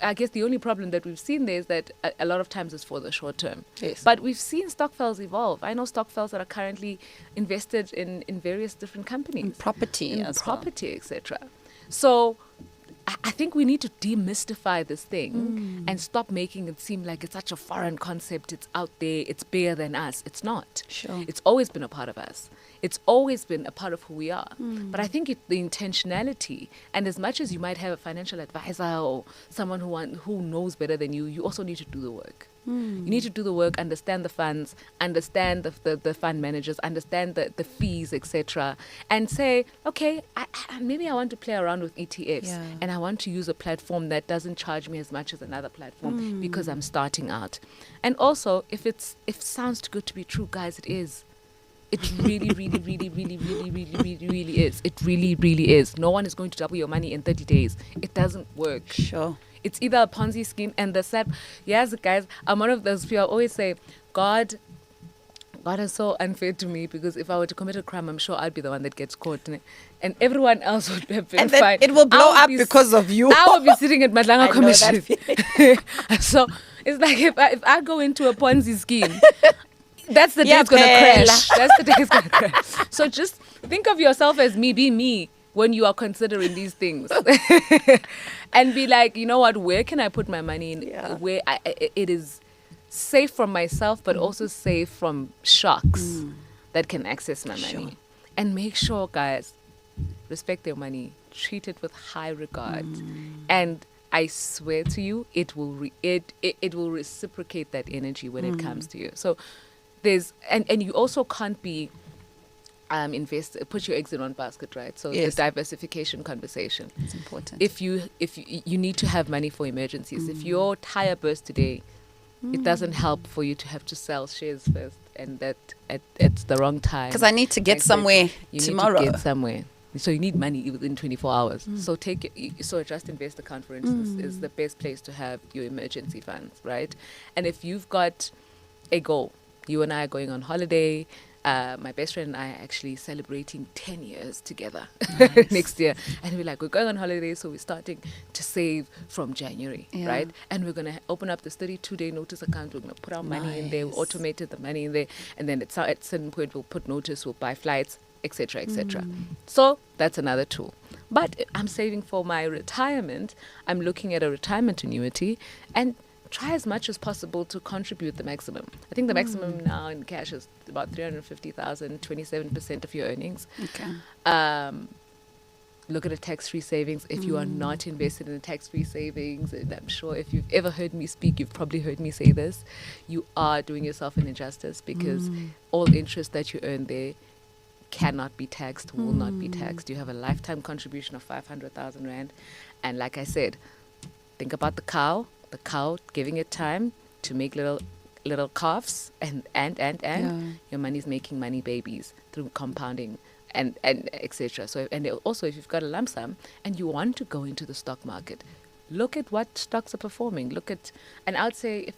[SPEAKER 1] I guess the only problem that we've seen there is that a lot of times it's for the short term.
[SPEAKER 2] Yes.
[SPEAKER 1] But we've seen stokvels evolve. I know stokvels that are currently invested in various different companies.
[SPEAKER 2] In property as well.
[SPEAKER 1] Etc. So I think we need to demystify this thing and stop making it seem like it's such a foreign concept. It's out there. It's bigger than us. It's not.
[SPEAKER 2] Sure.
[SPEAKER 1] It's always been a part of us. It's always been a part of who we are. But I think the intentionality, and as much as you might have a financial advisor or someone who knows better than you, you also need to do the work. You need to do the work, understand the funds, understand the fund managers, understand the fees, etc., and say, okay, maybe I want to play around with ETFs, and I want to use a platform that doesn't charge me as much as another platform because I'm starting out. And also, if it sounds too good to be true, guys, it is. It really, really, really, really, really, really, really, really is. It really, really is. No one is going to double your money in 30 days. It doesn't work.
[SPEAKER 2] Sure.
[SPEAKER 1] It's either a Ponzi scheme, and the sad, yes, guys, I'm one of those people. I always say, God is so unfair to me, because if I were to commit a crime, I'm sure I'd be the one that gets caught, and everyone else would have been
[SPEAKER 2] And then
[SPEAKER 1] fine.
[SPEAKER 2] it will blow up because of you.
[SPEAKER 1] I will be sitting at Madlanga Commission. So it's like if I go into a Ponzi scheme, that's the day it's going to crash. That's the day it's going to crash. So just think of yourself as me, be me when you are considering these things. And be like, you know what, where can I put my money in where it is safe from myself, but also safe from sharks that can access my money. And make sure, guys, respect their money, treat it with high regard, and I swear to you, it will it will reciprocate that energy when it comes to you. So there's and you also can't be put your eggs in one basket, right? So
[SPEAKER 2] Yes.
[SPEAKER 1] the diversification conversation.
[SPEAKER 2] It's important.
[SPEAKER 1] If you need to have money for emergencies. If your tire bursts today, it doesn't help for you to have to sell shares first, and that it's the wrong time.
[SPEAKER 2] Because I need to get somewhere
[SPEAKER 1] you
[SPEAKER 2] tomorrow.
[SPEAKER 1] need to get somewhere. So you need money within 24 hours. So so a Just Invest account, for instance, is the best place to have your emergency funds, right? And if you've got a goal, you and I are going on holiday. My best friend and I are actually celebrating 10 years together next year. And we're like, we're going on holiday, so we're starting to save from January,
[SPEAKER 2] Yeah.
[SPEAKER 1] right? And we're going to open up this 32-day notice account. We're going to put our money in there, we automated the money in there. And then at a certain point, we'll put notice, we'll buy flights, etc., etc. So that's another tool. But I'm saving for my retirement. I'm looking at a retirement annuity and try as much as possible to contribute the maximum. I think the maximum now in cash is about 350,000, 27% of your earnings.
[SPEAKER 2] Okay.
[SPEAKER 1] Look at a tax-free savings. If you are not invested in a tax-free savings, and I'm sure if you've ever heard me speak, you've probably heard me say this, you are doing yourself an injustice, because all interest that you earn there cannot be taxed, will not be taxed. You have a lifetime contribution of 500,000 Rand. And like I said, think about the cow giving it time to make little calves, and your money's making money babies through compounding and etc. So, and also if you've got a lump sum and you want to go into the stock market, look at what stocks are performing. And I would say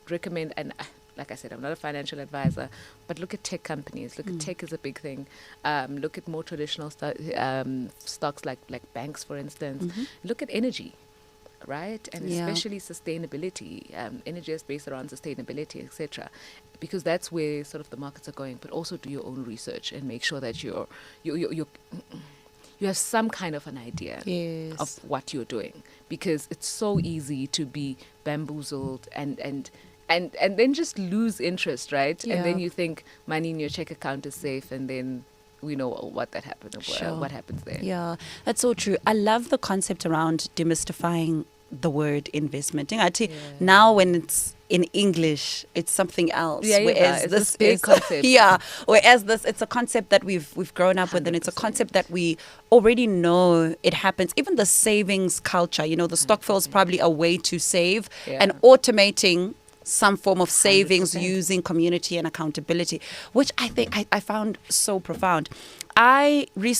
[SPEAKER 1] recommend, and like I said, I'm not a financial advisor, but look at tech companies. Look at tech is a big thing. Look at more traditional stocks like banks, for instance. Look at energy. Right, and especially sustainability. Energy is based around sustainability, etc. Because that's where sort of the markets are going. But also do your own research and make sure that you have some kind of an idea of what you're doing. Because it's so easy to be bamboozled and then just lose interest, right?
[SPEAKER 2] Yeah.
[SPEAKER 1] And then you think money in your check account is safe, and then we know what that happened, what happens there.
[SPEAKER 2] Yeah, that's so true. I love the concept around demystifying the word investment. I tell you, now when it's in English, it's something else.
[SPEAKER 1] Whereas it's this big concept.
[SPEAKER 2] Whereas this, it's a concept that we've grown up with, and it's a concept that we already know it happens. Even the savings culture, the stokvel is probably a way to save, and automating some form of savings 100%. Using community and accountability, which I think I found so profound. I a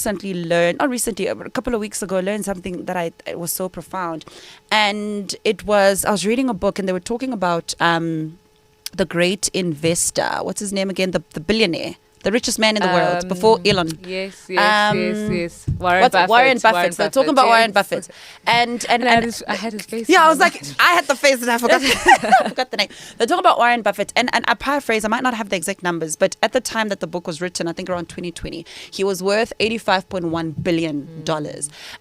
[SPEAKER 2] couple of weeks ago, learned something that it was so profound. And I was reading a book, and they were talking about the great investor. What's his name again? The billionaire. The richest man in the world before Elon.
[SPEAKER 1] Yes. Warren
[SPEAKER 2] Buffett. They're talking about Warren Buffett. And
[SPEAKER 1] I had his face.
[SPEAKER 2] Yeah, I was like, I had the face and I forgot, forgot the name. They're talking about Warren Buffett. And I paraphrase, I might not have the exact numbers, but at the time that the book was written, I think around 2020, he was worth $85.1 billion.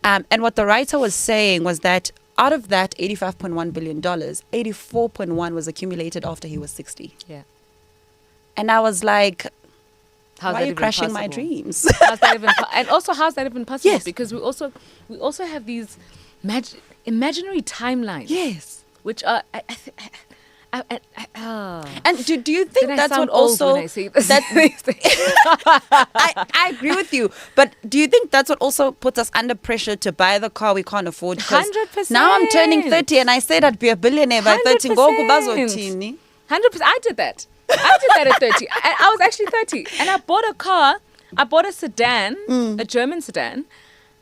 [SPEAKER 2] And what the writer was saying was that out of that $85.1 billion, 84.1 was accumulated after he was 60.
[SPEAKER 1] Yeah.
[SPEAKER 2] And I was like,
[SPEAKER 1] how's
[SPEAKER 2] why are you crashing my dreams?
[SPEAKER 1] How's that even and also, how's that even possible?
[SPEAKER 2] Yes.
[SPEAKER 1] Because we also have these imaginary timelines.
[SPEAKER 2] Yes.
[SPEAKER 1] Which are
[SPEAKER 2] and do you think that's what also
[SPEAKER 1] when I say this?
[SPEAKER 2] I agree with you, but do you think that's what also puts us under pressure to buy the car we can't afford?
[SPEAKER 1] 100%.
[SPEAKER 2] Now I'm turning 30 and I said I'd be a billionaire by 30.
[SPEAKER 1] 100%. I did that. At 30. I was actually 30, and I bought a car. I bought a sedan, a German sedan.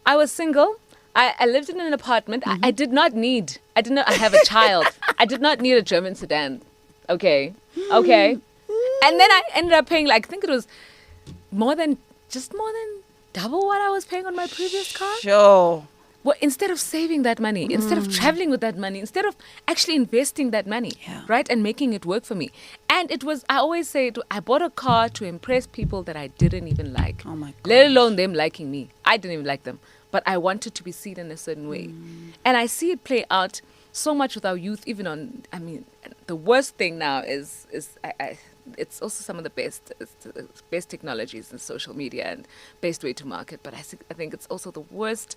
[SPEAKER 1] I was single. I lived in an apartment. I did not I have a child. I did not need a German sedan. Okay. And then I ended up paying, I think it was more than double what I was paying on my previous car.
[SPEAKER 2] Sure.
[SPEAKER 1] Well, instead of saving that money, instead of traveling with that money, instead of actually investing that money, right, and making it work for me. And I always say, I bought a car to impress people that I didn't even like.
[SPEAKER 2] Oh my God.
[SPEAKER 1] Let alone them liking me. I didn't even like them. But I wanted to be seen in a certain way. And I see it play out so much with our youth, even the worst thing now is it's also some of the best technologies in social media and best way to market. But I think it's also the worst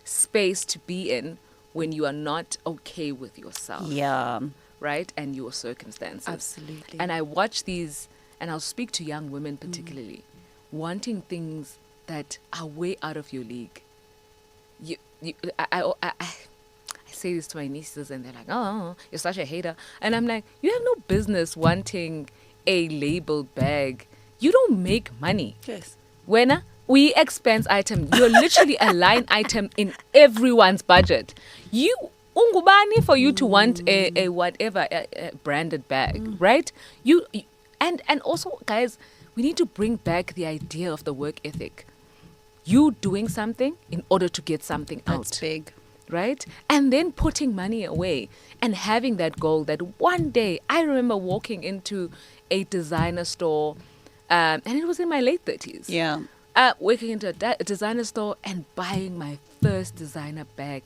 [SPEAKER 1] space to be in when you are not okay with yourself.
[SPEAKER 2] Yeah.
[SPEAKER 1] Right? And your circumstances.
[SPEAKER 2] Absolutely.
[SPEAKER 1] And I watch these, and I'll speak to young women particularly, wanting things that are way out of your league. I say this to my nieces, and they're like, "Oh, you're such a hater." And I'm like, "You have no business wanting a labeled bag. You don't make money.
[SPEAKER 2] Yes.
[SPEAKER 1] When we expense item, you're literally a line item in everyone's budget. You ungubani for you to want a whatever a branded bag, right? And also, guys, we need to bring back the idea of the work ethic. You doing something in order to get something out.
[SPEAKER 2] That's big.
[SPEAKER 1] Right? And then putting money away and having that goal that one day, I remember walking into a designer store, and it was in my late 30s.
[SPEAKER 2] Yeah.
[SPEAKER 1] Walking into a designer store and buying my first designer bag.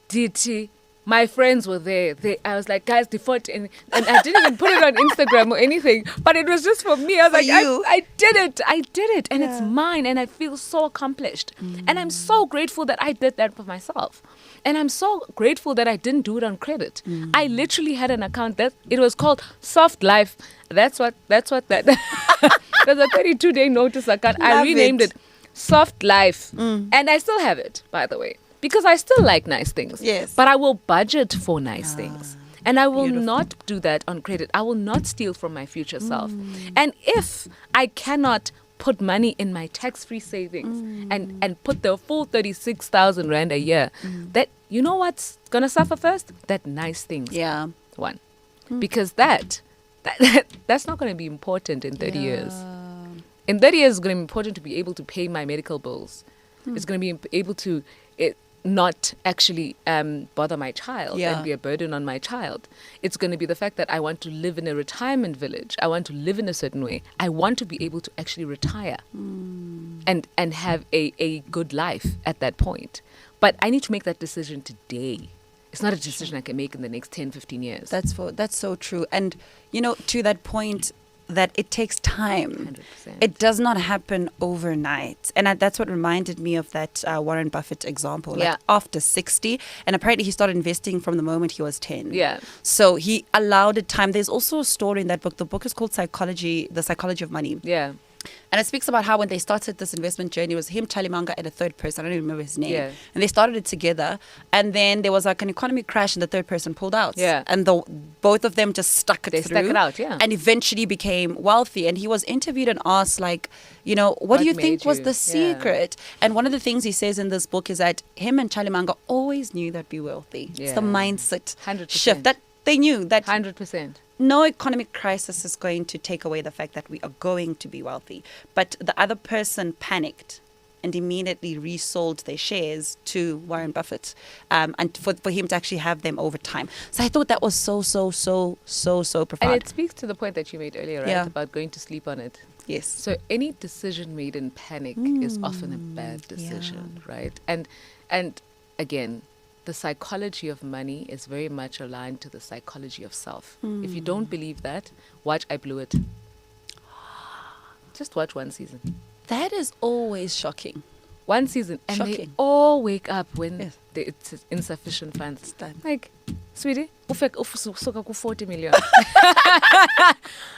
[SPEAKER 1] DT, my friends were there. I was like, guys, default. And I didn't even put it on Instagram or anything, but it was just for me. I was I did it. And it's mine. And I feel so accomplished. And I'm so grateful that I did that for myself. And I'm so grateful that I didn't do it on credit. I literally had an account that it was called Soft Life. That's what that there's a 32-day notice account. I renamed it Soft Life. And I still have it, by the way. Because I still like nice things.
[SPEAKER 2] Yes.
[SPEAKER 1] But I will budget for nice things. And I will
[SPEAKER 2] Beautiful.
[SPEAKER 1] not do that on credit. I will not steal from my future self. And if I cannot put money in my tax-free savings and put the full 36,000 Rand a year, that, you know what's going to suffer first? That nice things.
[SPEAKER 2] Yeah.
[SPEAKER 1] One. Because that's not going to be important in 30 years. In 30 years, it's going to be important to be able to pay my medical bills. It's going to be able to not actually bother my child and be a burden on my child. It's going to be the fact that I want to live in a retirement village. I want to live in a certain way. I want to be able to actually retire and have a good life at that point. But I need to make that decision today. It's not a decision I can make in the next 10, 15 years.
[SPEAKER 2] That's so true. And, to that point, that it takes time.
[SPEAKER 1] 100%.
[SPEAKER 2] It does not happen overnight. And that's what reminded me of that Warren Buffett example. Like after 60, and apparently he started investing from the moment he was 10.
[SPEAKER 1] Yeah.
[SPEAKER 2] So he allowed it time. There's also a story in that book. The book is called The Psychology of Money.
[SPEAKER 1] Yeah.
[SPEAKER 2] And it speaks about how when they started this investment journey, it was him, Chalimanga, and a third person. I don't even remember his name.
[SPEAKER 1] Yeah.
[SPEAKER 2] And they started it together. And then there was like an economic crash and the third person pulled out.
[SPEAKER 1] Yeah.
[SPEAKER 2] And both of them just stuck it through.
[SPEAKER 1] They stuck it out, yeah.
[SPEAKER 2] And eventually became wealthy. And he was interviewed and asked, like, what do you think was the secret? And one of the things he says in this book is that him and Chalimanga always knew they'd be wealthy.
[SPEAKER 1] Yeah.
[SPEAKER 2] It's the mindset
[SPEAKER 1] 100%.
[SPEAKER 2] shift that they knew that
[SPEAKER 1] 100%.
[SPEAKER 2] no economic crisis is going to take away the fact that we are going to be wealthy. But the other person panicked and immediately resold their shares to Warren Buffett, and for him to actually have them over time. So I thought that was so profound.
[SPEAKER 1] And it speaks to the point that you made earlier, right? About going to sleep on it.
[SPEAKER 2] Yes.
[SPEAKER 1] So any decision made in panic is often a bad decision, right? And again, the psychology of money is very much aligned to the psychology of self. If you don't believe that, watch I Blew It. Just watch one season.
[SPEAKER 2] That is always shocking.
[SPEAKER 1] One season. And
[SPEAKER 2] Shocking.
[SPEAKER 1] they all wake up when it's insufficient funds. Like, sweetie, usuka ku 40 million.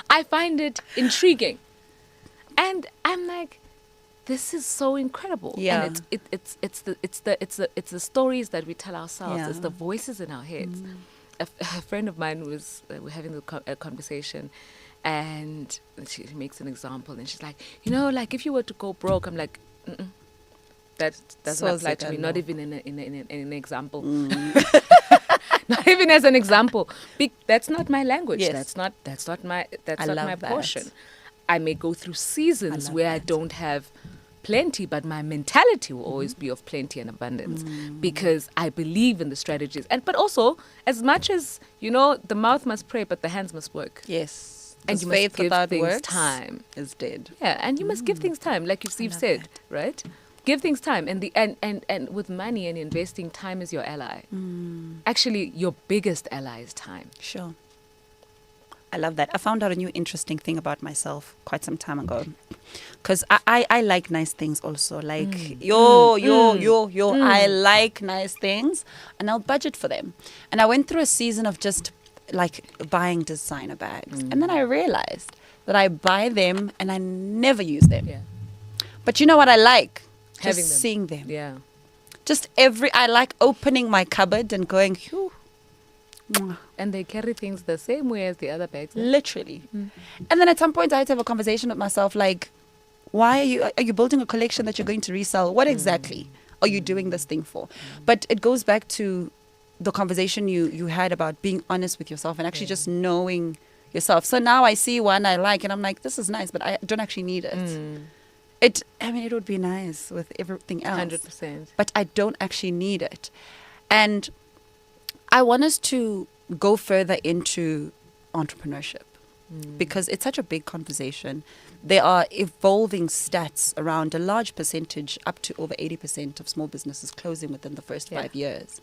[SPEAKER 1] I find it intriguing. And I'm like, this is so incredible.
[SPEAKER 2] Yeah.
[SPEAKER 1] And it's the stories that we tell ourselves.
[SPEAKER 2] Yeah.
[SPEAKER 1] It's the voices in our heads. A friend of mine was we're having a conversation, and she makes an example, and she's like, like if you were to go broke, I'm like, that doesn't apply to me. Not even in an example. Not even as an example. That's not my language.
[SPEAKER 2] Yes.
[SPEAKER 1] That's not my
[SPEAKER 2] that.
[SPEAKER 1] portion. I may go through seasons where I don't have plenty, but my mentality will always be of plenty and abundance because I believe in the strategies. But also, as much as, the mouth must pray, but the hands must work.
[SPEAKER 2] Yes.
[SPEAKER 1] And you
[SPEAKER 2] faith
[SPEAKER 1] must give
[SPEAKER 2] without
[SPEAKER 1] things
[SPEAKER 2] works
[SPEAKER 1] time.
[SPEAKER 2] is dead.
[SPEAKER 1] Yeah, and you must give things time, like you've said, right? Give things time. And with money and investing, time is your ally. Actually, your biggest ally is time.
[SPEAKER 2] Sure. I love that. I found out a new interesting thing about myself quite some time ago. Because I like nice things also. Like, I like nice things and I'll budget for them. And I went through a season of just like buying designer bags. And then I realized that I buy them and I never use them.
[SPEAKER 1] Yeah.
[SPEAKER 2] But you know what I like?
[SPEAKER 1] Having
[SPEAKER 2] Just
[SPEAKER 1] them.
[SPEAKER 2] seeing them.
[SPEAKER 1] Yeah.
[SPEAKER 2] I like opening my cupboard and going, phew. Mwah.
[SPEAKER 1] And they carry things the same way as the other bags.
[SPEAKER 2] Literally. And then at some point I had to have a conversation with myself like, why are you building a collection that you're going to resell? What exactly are you doing this thing for? But it goes back to the conversation you had about being honest with yourself and actually just knowing yourself. So now I see one I like and I'm like, this is nice, but I don't actually need it. It would be nice with everything else.
[SPEAKER 1] 100%.
[SPEAKER 2] But I don't actually need it. And I want us to go further into entrepreneurship because it's such a big conversation. There are evolving stats around a large percentage, up to over 80% of small businesses closing within the first 5 years.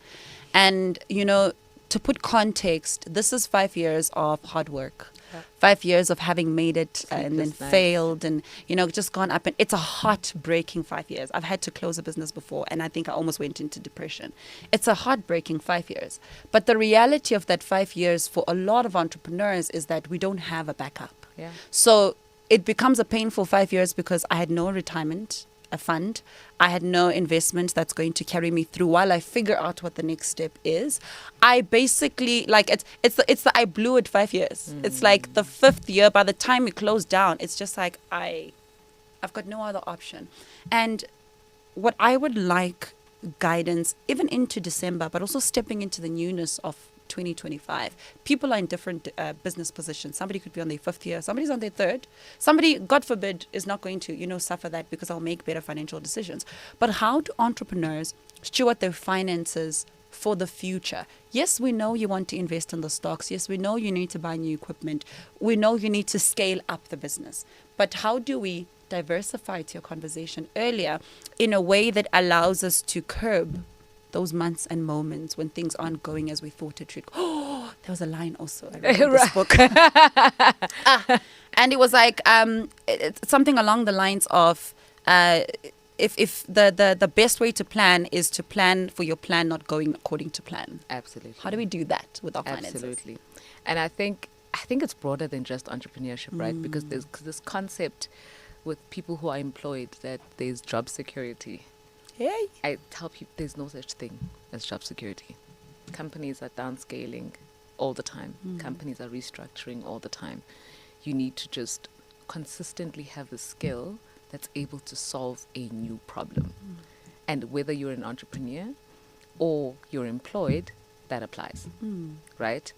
[SPEAKER 2] And, you know, to put context, this is 5 years of hard work. 5 years of having made it and then failed and, you know, just gone up. And it's a heartbreaking 5 years. I've had to close a business before and I think I almost went into depression. It's a heartbreaking 5 years. But the reality of that 5 years for a lot of entrepreneurs is that we don't have a backup.
[SPEAKER 1] Yeah.
[SPEAKER 2] So it becomes a painful 5 years because I had no retirement, a fund. I had no investment that's going to carry me through while I figure out what the next step is. I basically like it's the I blew it 5 years. It's like the 5th year. By the time we closed down, it's just like I've got no other option. And what I would like guidance even into December, but also stepping into the newness of 2025. People are in different business positions. Somebody could be on their 5th year. Somebody's on their 3rd. Somebody, God forbid, is not going to, you know, suffer that because I'll make better financial decisions. But how do entrepreneurs steward their finances for the future? Yes, we know you want to invest in the stocks. Yes, we know you need to buy new equipment. We know you need to scale up the business. But how do we diversify, to your conversation earlier, in a way that allows us to curb those months and moments when things aren't going as we thought it should. Oh, there was a line also. I read in this book. And it was like it's something along the lines of if the best way to plan is to plan for your plan not going according to plan.
[SPEAKER 1] Absolutely.
[SPEAKER 2] How do we do that with our finances?
[SPEAKER 1] Absolutely. And I think it's broader than just entrepreneurship, right? Because there's this concept with people who are employed that there's job security.
[SPEAKER 2] Hey.
[SPEAKER 1] I tell people there's no such thing as job security. Companies are downscaling all the time. Companies are restructuring all the time. You need to just consistently have a skill that's able to solve a new problem. And whether you're an entrepreneur or you're employed, that applies, right?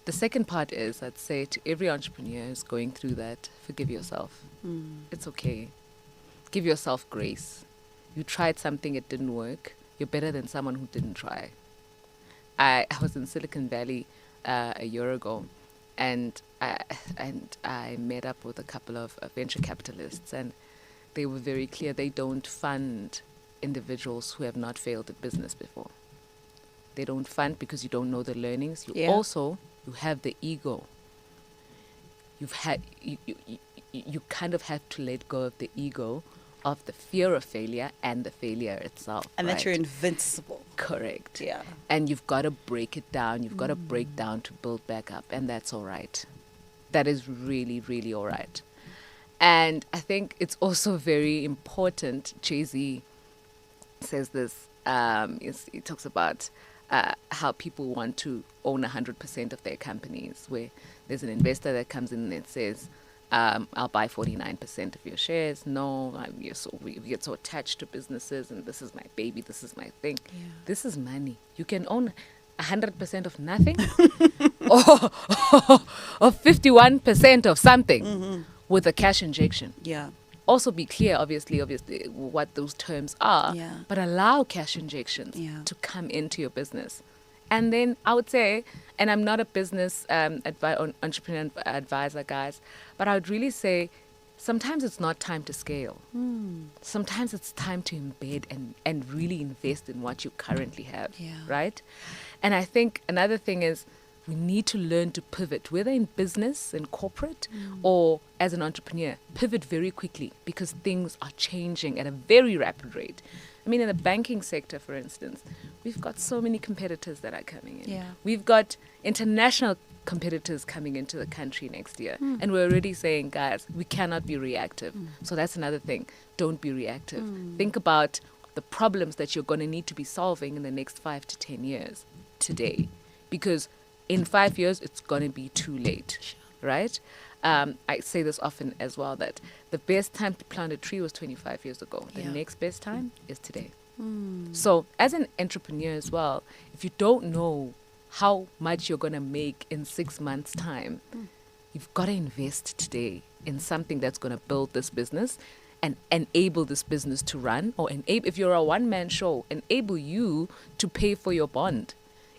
[SPEAKER 1] The second part is, I'd say to every entrepreneur who's going through that, forgive yourself. It's okay. Give yourself grace. You tried something, it didn't work. You're better than someone who didn't try. I was in Silicon Valley a year ago, and I met up with a couple of venture capitalists, and they were very clear they don't fund individuals who have not failed at business before. They don't fund because you don't know the learnings. You have the ego. You kind of have to let go of the ego of the fear of failure and the failure itself.
[SPEAKER 2] And
[SPEAKER 1] right?
[SPEAKER 2] that you're invincible.
[SPEAKER 1] Correct.
[SPEAKER 2] Yeah.
[SPEAKER 1] And you've got to break it down. You've got to break down to build back up. And that's all right. That is really, really all right. And I think it's also very important. Jay-Z says this. He talks about how people want to own 100% of their companies, where there's an investor that comes in and says, I'll buy 49% of your shares. No, we get so attached to businesses, and this is my baby, this is my thing. Yeah. This is money. You can own 100% of nothing or 51% of something with a cash injection.
[SPEAKER 2] Yeah.
[SPEAKER 1] Also be clear, obviously, what those terms are, but allow cash injections to come into your business. And then I would say, and I'm not a business entrepreneur advisor, guys, but I would really say sometimes it's not time to scale. Sometimes it's time to embed and really invest in what you currently have, right? And I think another thing is we need to learn to pivot, whether in business and corporate or as an entrepreneur, pivot very quickly because things are changing at a very rapid rate. I mean, in the banking sector, for instance, we've got so many competitors that are coming in.
[SPEAKER 2] Yeah.
[SPEAKER 1] We've got international competitors coming into the country next year. And we're already saying, guys, we cannot be reactive. So that's another thing. Don't be reactive. Think about the problems that you're going to need to be solving in the next 5 to 10 years today. Because in 5 years, it's going to be too late, right? I say this often as well, that the best time to plant a tree was 25 years ago. The next best time is today. So as an entrepreneur as well, if you don't know how much you're going to make in 6 months' time, you've got to invest today in something that's going to build this business and enable this business to run, or if you're a one-man show, enable you to pay for your bond.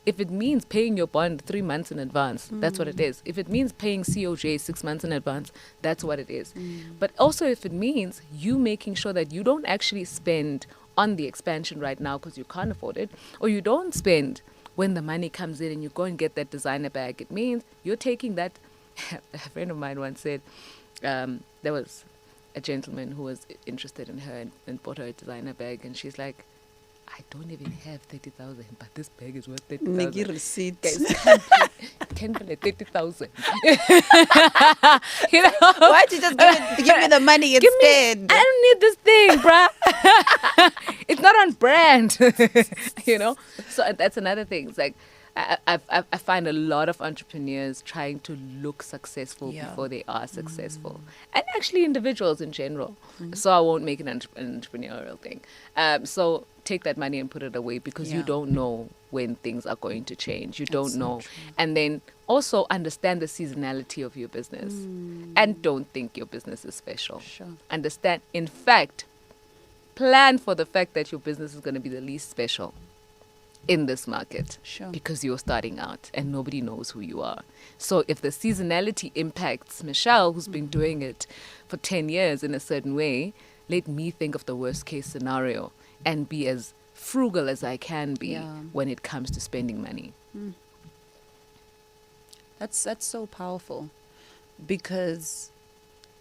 [SPEAKER 1] If it means paying your bond 3 months in advance, that's what it is. If it means paying COJ 6 months in advance, that's what it is. But also if it means you making sure that you don't actually spend on the expansion right now because you can't afford it, or you don't spend when the money comes in and you go and get that designer bag, it means you're taking that. A friend of mine once said, there was a gentleman who was interested in her and bought her a designer bag, and she's like, I don't even have 30,000, but this bag is worth 30,000.
[SPEAKER 2] Make receipt.
[SPEAKER 1] Guys, can pay 30,000. You know?
[SPEAKER 2] Why'd you just give me the money instead?
[SPEAKER 1] I don't need this thing, bruh. It's not on brand. You know? So that's another thing. It's like, I find a lot of entrepreneurs trying to look successful before they are successful. And actually individuals in general. So I won't make an entrepreneurial thing. So take that money and put it away because you don't know when things are going to change. You don't know. And then also understand the seasonality of your business. And don't think your business is special.
[SPEAKER 2] Sure.
[SPEAKER 1] Understand. In fact, plan for the fact that your business is going to be the least special in this market, because you're starting out and nobody knows who you are. So if the seasonality impacts Michelle, who's been doing it for 10 years in a certain way, let me think of the worst case scenario and be as frugal as I can be when it comes to spending money.
[SPEAKER 2] That's so powerful, because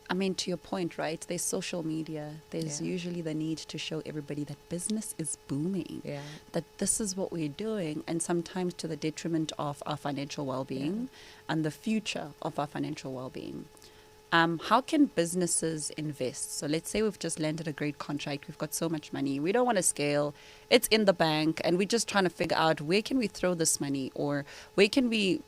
[SPEAKER 2] I mean, to your point, right? There's social media. There's usually the need to show everybody that business is booming, that this is what we're doing, and sometimes to the detriment of our financial well-being and the future of our financial well-being. How can businesses invest? So let's say we've just landed a great contract. We've got so much money. We don't want to scale. It's in the bank, and we're just trying to figure out where can we throw this money, or where can we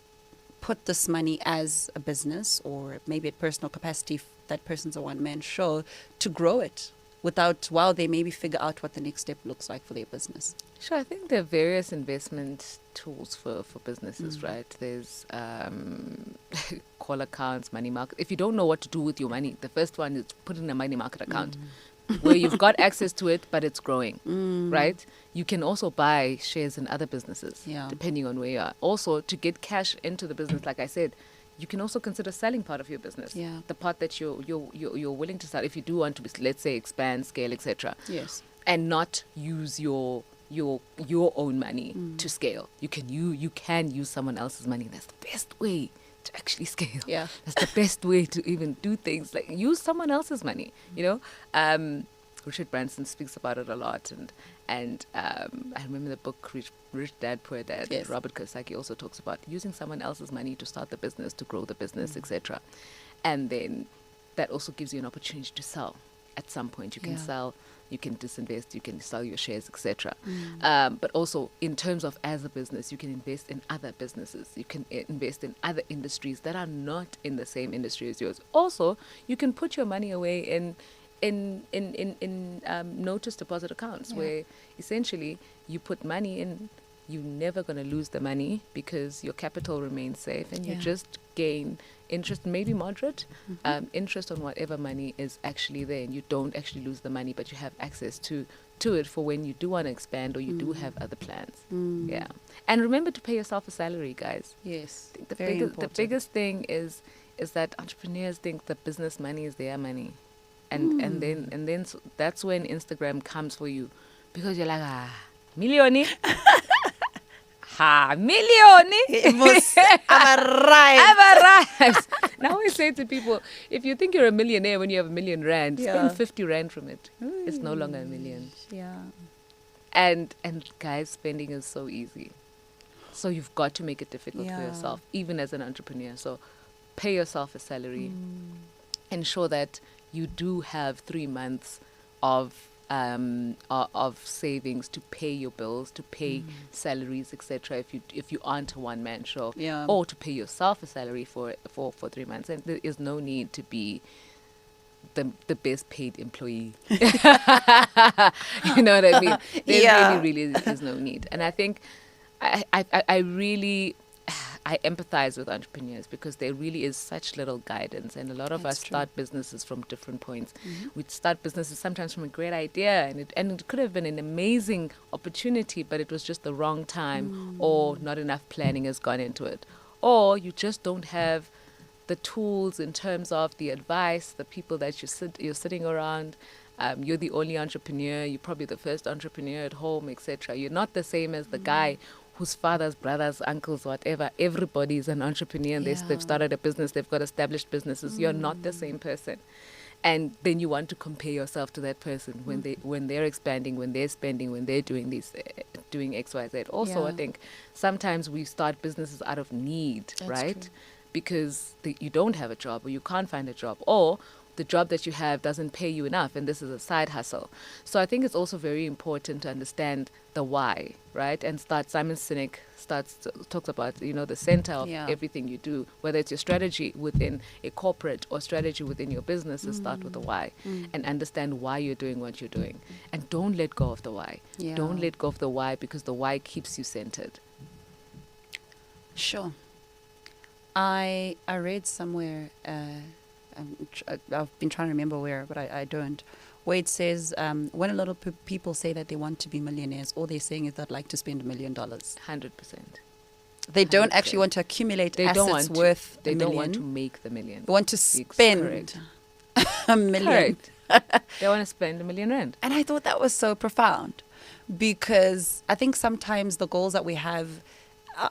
[SPEAKER 2] put this money as a business, or maybe at personal capacity if that person's a one-man show, to grow it while they maybe figure out what the next step looks like for their business.
[SPEAKER 1] Sure, I think there are various investment tools for businesses, right? There's call accounts, money market. If you don't know what to do with your money, the first one is put in a money market account where you've got access to it, but it's growing, right? You can also buy shares in other businesses, depending on where you are. Also, to get cash into the business, like I said, you can also consider selling part of your business, the part that you're willing to sell. If you do want to, let's say, expand, scale, etc.
[SPEAKER 2] Yes,
[SPEAKER 1] and not use your own money to scale. You can use someone else's money. That's the best way to actually scale. Yeah, that's the best way to even do things. Like use someone else's money. You know, Richard Branson speaks about it a lot, and I remember the book Rich Dad Poor Dad. Robert Kiyosaki also talks about using someone else's money to start the business, to grow the business, etc. And then that also gives you an opportunity to sell. At some point, you can sell, you can disinvest, you can sell your shares, etc. But also, in terms of as a business, you can invest in other businesses. You can invest in other industries that are not in the same industry as yours. Also, you can put your money away in notice deposit accounts where essentially you put money in, you're never going to lose the money because your capital remains safe, and you just gain interest, maybe moderate interest on whatever money is actually there, and you don't actually lose the money, but you have access to it for when you do want to expand or you do have other plans. And remember to pay yourself a salary, guys. The biggest thing is that entrepreneurs think the business money is their money. And then so that's when Instagram comes for you, because you're like, million. ha, million.
[SPEAKER 2] It must have arrived.
[SPEAKER 1] I've arrived. Now I say to people, if you think you're a millionaire when you have R1 million,
[SPEAKER 2] Yeah.
[SPEAKER 1] spend 50 Rand from it. It's no longer a million.
[SPEAKER 2] Yeah.
[SPEAKER 1] And guys, spending is so easy. So you've got to make it difficult for
[SPEAKER 2] Yeah.
[SPEAKER 1] yourself, even as an entrepreneur. So pay yourself a salary. Ensure that you do have 3 months of savings to pay your bills, to pay salaries, etc. If you aren't a one-man show,
[SPEAKER 2] Yeah.
[SPEAKER 1] or to pay yourself a salary for 3 months, and there is no need to be the best paid employee. You know what I mean? There really is no need. And I think I really empathize with entrepreneurs because there really is such little guidance, and a lot of us start businesses from different points. We start businesses sometimes from a great idea, and it could have been an amazing opportunity, but it was just the wrong time, or not enough planning has gone into it, or you just don't have the tools in terms of the advice, the people that you're sitting around. You're the only entrepreneur. You're probably the first entrepreneur at home, etc. You're not the same as the guy whose fathers, brothers, uncles, whatever. Everybody's an entrepreneur, and they've started a business. They've got established businesses. You're not the same person, and then you want to compare yourself to that person when they're expanding, when they're spending, when they're doing doing X, Y, Z. Also, I think sometimes we start businesses out of need, right?
[SPEAKER 2] True.
[SPEAKER 1] Because you don't have a job, or you can't find a job, or the job that you have doesn't pay you enough, and this is a side hustle. So I think it's also very important to understand the why, right? And Simon Sinek talks about, the center of everything you do, whether it's your strategy within a corporate or strategy within your business, is start with the why and understand why you're doing what you're doing. And don't let go of the why.
[SPEAKER 2] Yeah.
[SPEAKER 1] Don't let go of the why, because the why keeps you centered.
[SPEAKER 2] Sure. I read somewhere, I've been trying to remember where, but I don't, where it says when a lot of people say that they want to be millionaires, all they're saying is they'd like to spend $1 million.
[SPEAKER 1] 100%.
[SPEAKER 2] They don't actually want to accumulate assets worth
[SPEAKER 1] They
[SPEAKER 2] $1
[SPEAKER 1] don't
[SPEAKER 2] million.
[SPEAKER 1] want to make the million.
[SPEAKER 2] They want to spend $1 million.
[SPEAKER 1] Correct. They want to spend R1 million.
[SPEAKER 2] And I thought that was so profound, because I think sometimes the goals that we have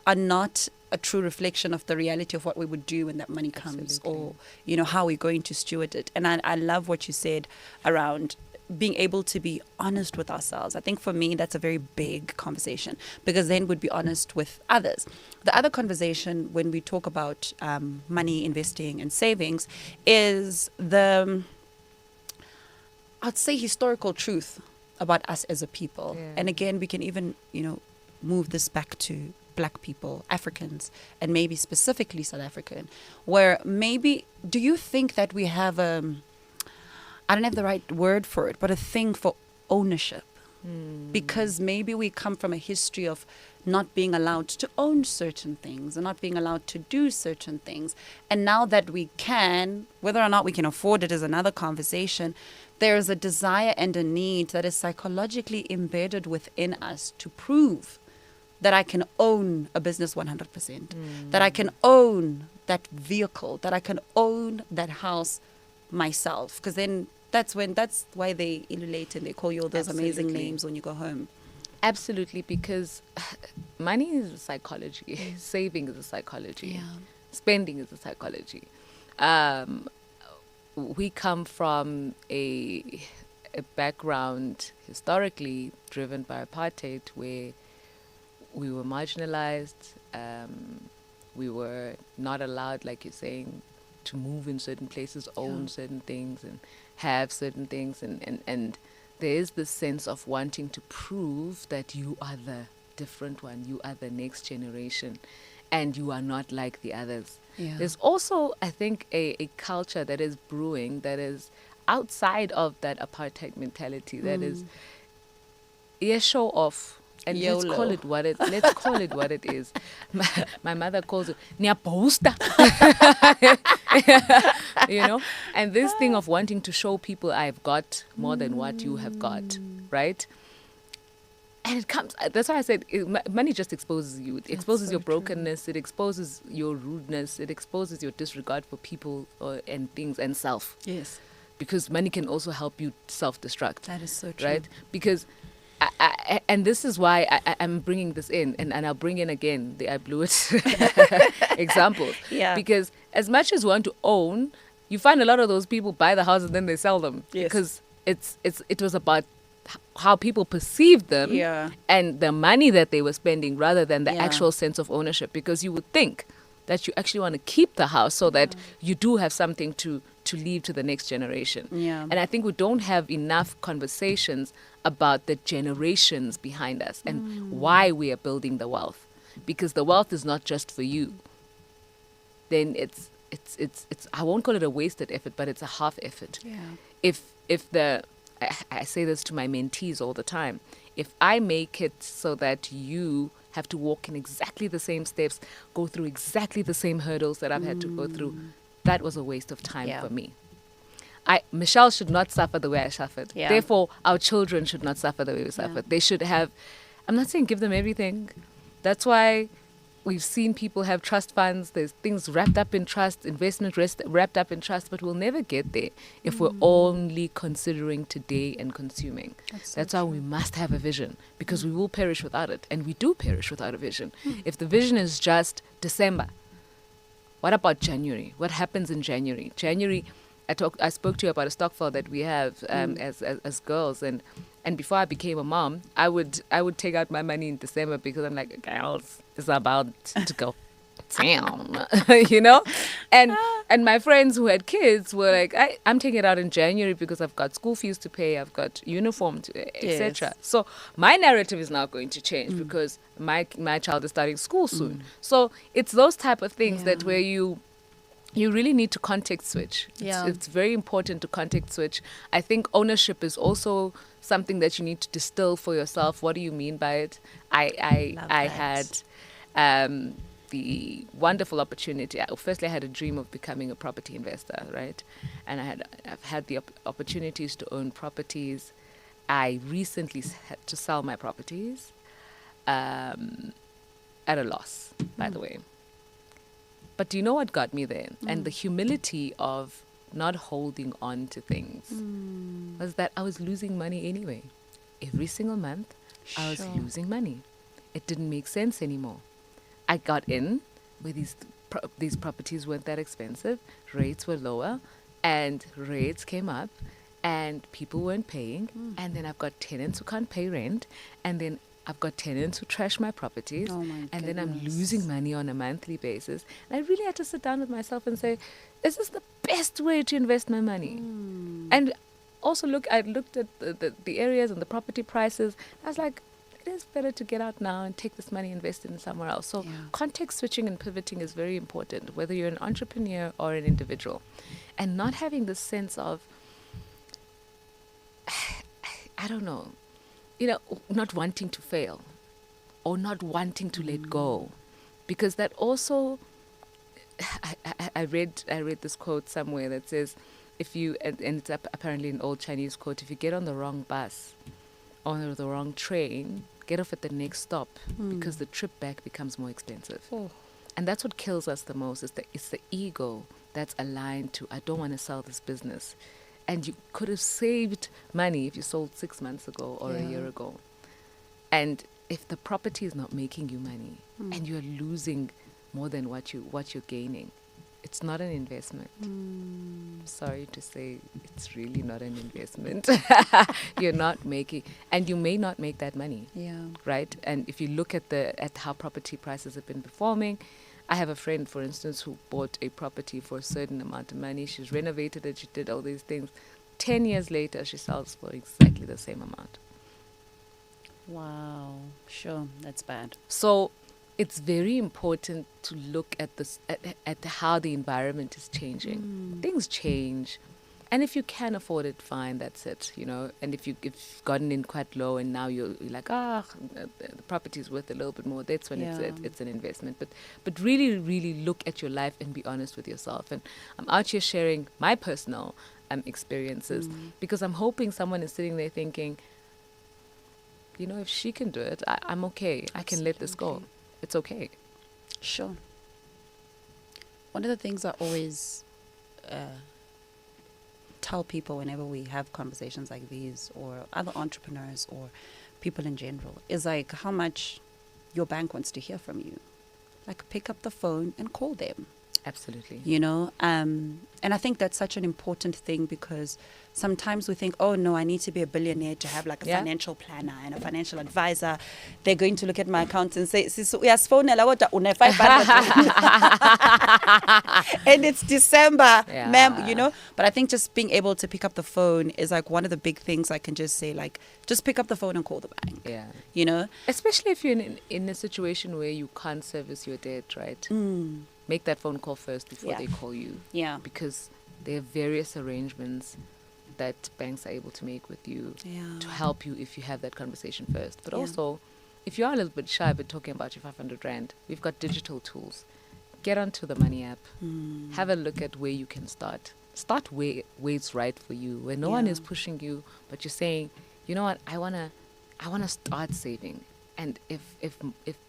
[SPEAKER 2] are not a true reflection of the reality of what we would do when that money comes.
[SPEAKER 1] Absolutely.
[SPEAKER 2] Or how we're going to steward it. And I love what you said around being able to be honest with ourselves. I think for me that's a very big conversation, because then we'd be honest with others. The other conversation when we talk about money, investing and savings is I'd say historical truth about us as a people.
[SPEAKER 1] Yeah.
[SPEAKER 2] And again, we can even move this back to Black people, Africans, and maybe specifically South African, where maybe, do you think that we have I don't have the right word for it, but a thing for ownership? Because maybe we come from a history of not being allowed to own certain things and not being allowed to do certain things. And now that we can, whether or not we can afford it is another conversation, there is a desire and a need that is psychologically embedded within us to prove that I can own a business 100%, that I can own that vehicle, that I can own that house myself. Because then that's why they emulate and they call you all those amazing names when you go home.
[SPEAKER 1] Absolutely, because money is a psychology. Saving is a psychology. Spending is a psychology. We come from a background historically driven by apartheid, where we were marginalized. We were not allowed, like you're saying, to move in certain places, own certain things, and have certain things. And there is this sense of wanting to prove that you are the different one, you are the next generation, and you are not like the others. There's also, I think, a culture that is brewing that is outside of that apartheid mentality, that is, show off. And
[SPEAKER 2] YOLO.
[SPEAKER 1] let's call it what it is. My mother calls it niyaposta. And this thing of wanting to show people I've got more than what you have got, right? And it comes, that's why I said money just exposes you. It exposes your brokenness, it exposes your rudeness, it exposes your disregard for people and things and self.
[SPEAKER 2] Yes.
[SPEAKER 1] Because money can also help you self-destruct.
[SPEAKER 2] That is so true.
[SPEAKER 1] Right? Because and this is why I'm bringing this in, and I'll bring in again the I blew it example.
[SPEAKER 2] Yeah.
[SPEAKER 1] Because as much as we want to own, you find a lot of those people buy the houses and then they sell them.
[SPEAKER 2] Yes.
[SPEAKER 1] Because it was about how people perceived them
[SPEAKER 2] Yeah.
[SPEAKER 1] and the money that they were spending rather than the
[SPEAKER 2] Yeah.
[SPEAKER 1] actual sense of ownership. Because you would think that you actually want to keep the house so that you do have something to leave to the next generation.
[SPEAKER 2] Yeah.
[SPEAKER 1] And I think we don't have enough conversations about the generations behind us and why we are building the wealth. Because the wealth is not just for you. Then it's I won't call it a wasted effort, but it's a half effort.
[SPEAKER 2] Yeah.
[SPEAKER 1] I say this to my mentees all the time. If I make it so that you have to walk in exactly the same steps, go through exactly the same hurdles that I've had to go through, that was a waste of time
[SPEAKER 2] Yeah.
[SPEAKER 1] for me. Michelle should not suffer the way I suffered.
[SPEAKER 2] Yeah.
[SPEAKER 1] Therefore, our children should not suffer the way we suffered. They should have, I'm not saying give them everything. That's why we've seen people have trust funds. There's things wrapped up in trust, investment wrapped up in trust, but we'll never get there if we're only considering today and consuming. That's why we must have a vision, because we will perish without it. And we do perish without a vision. If the vision is just December, what about January? What happens in January? January, I spoke to you about a stockful that we have as girls, and before I became a mom, I would take out my money in December because I'm like, girls, it's about to go down, you know, and my friends who had kids were like, I'm taking it out in January because I've got school fees to pay, I've got uniform to, etc.
[SPEAKER 2] Yes.
[SPEAKER 1] So my narrative is now going to change because my child is starting school soon. So it's those type of things that where you really need to context switch. It's very important to context switch. I think ownership is also something that you need to distill for yourself. What do you mean by it? I had the wonderful opportunity. Firstly, I had a dream of becoming a property investor, right? And I've had the opportunities to own properties. I recently had to sell my properties at a loss, by the way. But do you know what got me there? And the humility of not holding on to things was that I was losing money anyway. Every single month, I was losing money. It didn't make sense anymore. I got in where these properties weren't that expensive, rates were lower, and rates came up, and people weren't paying. And then I've got tenants who can't pay rent, and then I've got tenants who trash my properties, and then I'm losing money on a monthly basis. And I really had to sit down with myself and say, is this the best way to invest my money? And also I looked at the areas and the property prices. I was like, it is better to get out now and take this money, invest it in somewhere else. So context switching and pivoting is very important, whether you're an entrepreneur or an individual. And not having this sense of, I don't know, not wanting to fail or not wanting to let go, because that also, I read this quote somewhere that says, if you, and it's apparently an old Chinese quote, if you get on the wrong bus or the wrong train, get off at the next stop because the trip back becomes more expensive. And that's what kills us the most, is it's the ego that's aligned to, I don't want to sell this business. And you could have saved money if you sold 6 months ago or a year ago. And if the property is not making you money and you're losing more than what you're gaining, it's not an investment. Sorry to say, it's really not an investment. You're not making, and you may not make that money. Right? And if you look at how property prices have been performing, I have a friend, for instance, who bought a property for a certain amount of money. She's renovated it. She did all these things. 10 years later, she sells for exactly the same amount.
[SPEAKER 2] Wow. Sure. That's bad.
[SPEAKER 1] So it's very important to look at this, at how the environment is changing. Things change. And if you can afford it, fine, that's it, And if you've gotten in quite low and now you're like, the property's worth a little bit more, that's when it's an investment. But really, really look at your life and be honest with yourself. And I'm out here sharing my personal experiences because I'm hoping someone is sitting there thinking, if she can do it, I'm okay. Absolutely. I can let this go. It's okay.
[SPEAKER 2] Sure. One of the things I always tell people whenever we have conversations like these, or other entrepreneurs or people in general is like how much your bank wants to hear from you. Like pick up the phone and call them.
[SPEAKER 1] Absolutely.
[SPEAKER 2] You know, and I think that's such an important thing because sometimes we think, oh no, I need to be a billionaire to have like a financial planner and a financial advisor. They're going to look at my account and say, and it's December, ma'am, you know. But I think just being able to pick up the phone is like one of the big things I can just say, like, just pick up the phone and call the bank.
[SPEAKER 1] Yeah.
[SPEAKER 2] You know?
[SPEAKER 1] Especially if you're in a situation where you can't service your debt, right? Make that phone call first before they call you.
[SPEAKER 2] Yeah.
[SPEAKER 1] Because there are various arrangements that banks are able to make with you to help you if you have that conversation first. But also, if you are a little bit shy about talking about your 500 Rand, we've got digital tools. Get onto the Money app. Have a look at where you can start. Start where it's right for you, where no one is pushing you, but you're saying, you know what, I wanna start saving. And if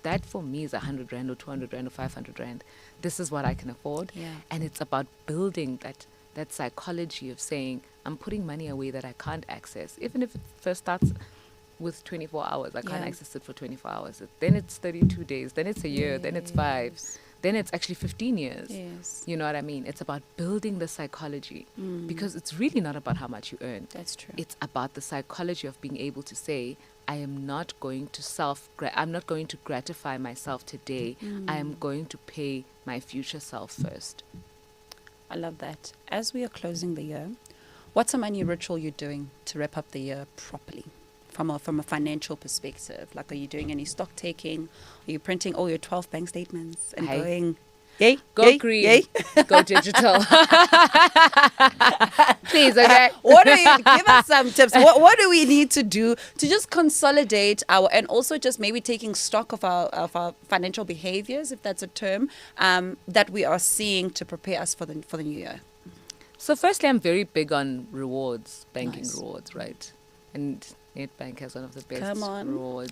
[SPEAKER 1] that for me is 100 Rand or 200 Rand or 500 Rand, this is what I can afford.
[SPEAKER 2] Yeah.
[SPEAKER 1] And it's about building that psychology of saying, I'm putting money away that I can't access. Even if it first starts with 24 hours, I can't access it for 24 hours. Then it's 32 days, then it's a year, then it's 5, then it's actually 15 years.
[SPEAKER 2] Yes.
[SPEAKER 1] You know what I mean? It's about building the psychology because it's really not about how much you earn.
[SPEAKER 2] That's true.
[SPEAKER 1] It's about the psychology of being able to say, I am not going to gratify myself today. I am going to pay my future self first.
[SPEAKER 2] I love that. As we are closing the year, what's a money ritual you're doing to wrap up the year properly? From a financial perspective, like, are you doing any stock taking? Are you printing all your 12 bank statements and going, yay,
[SPEAKER 1] go
[SPEAKER 2] yay,
[SPEAKER 1] green,
[SPEAKER 2] yay?
[SPEAKER 1] Go digital? Please, okay.
[SPEAKER 2] Give us some tips. What do we need to do to just consolidate and also just maybe taking stock of our financial behaviors, if that's a term, that we are seeing to prepare us for the new year?
[SPEAKER 1] So firstly, I'm very big on rewards, banking rewards, right? And Nedbank has one of the best rewards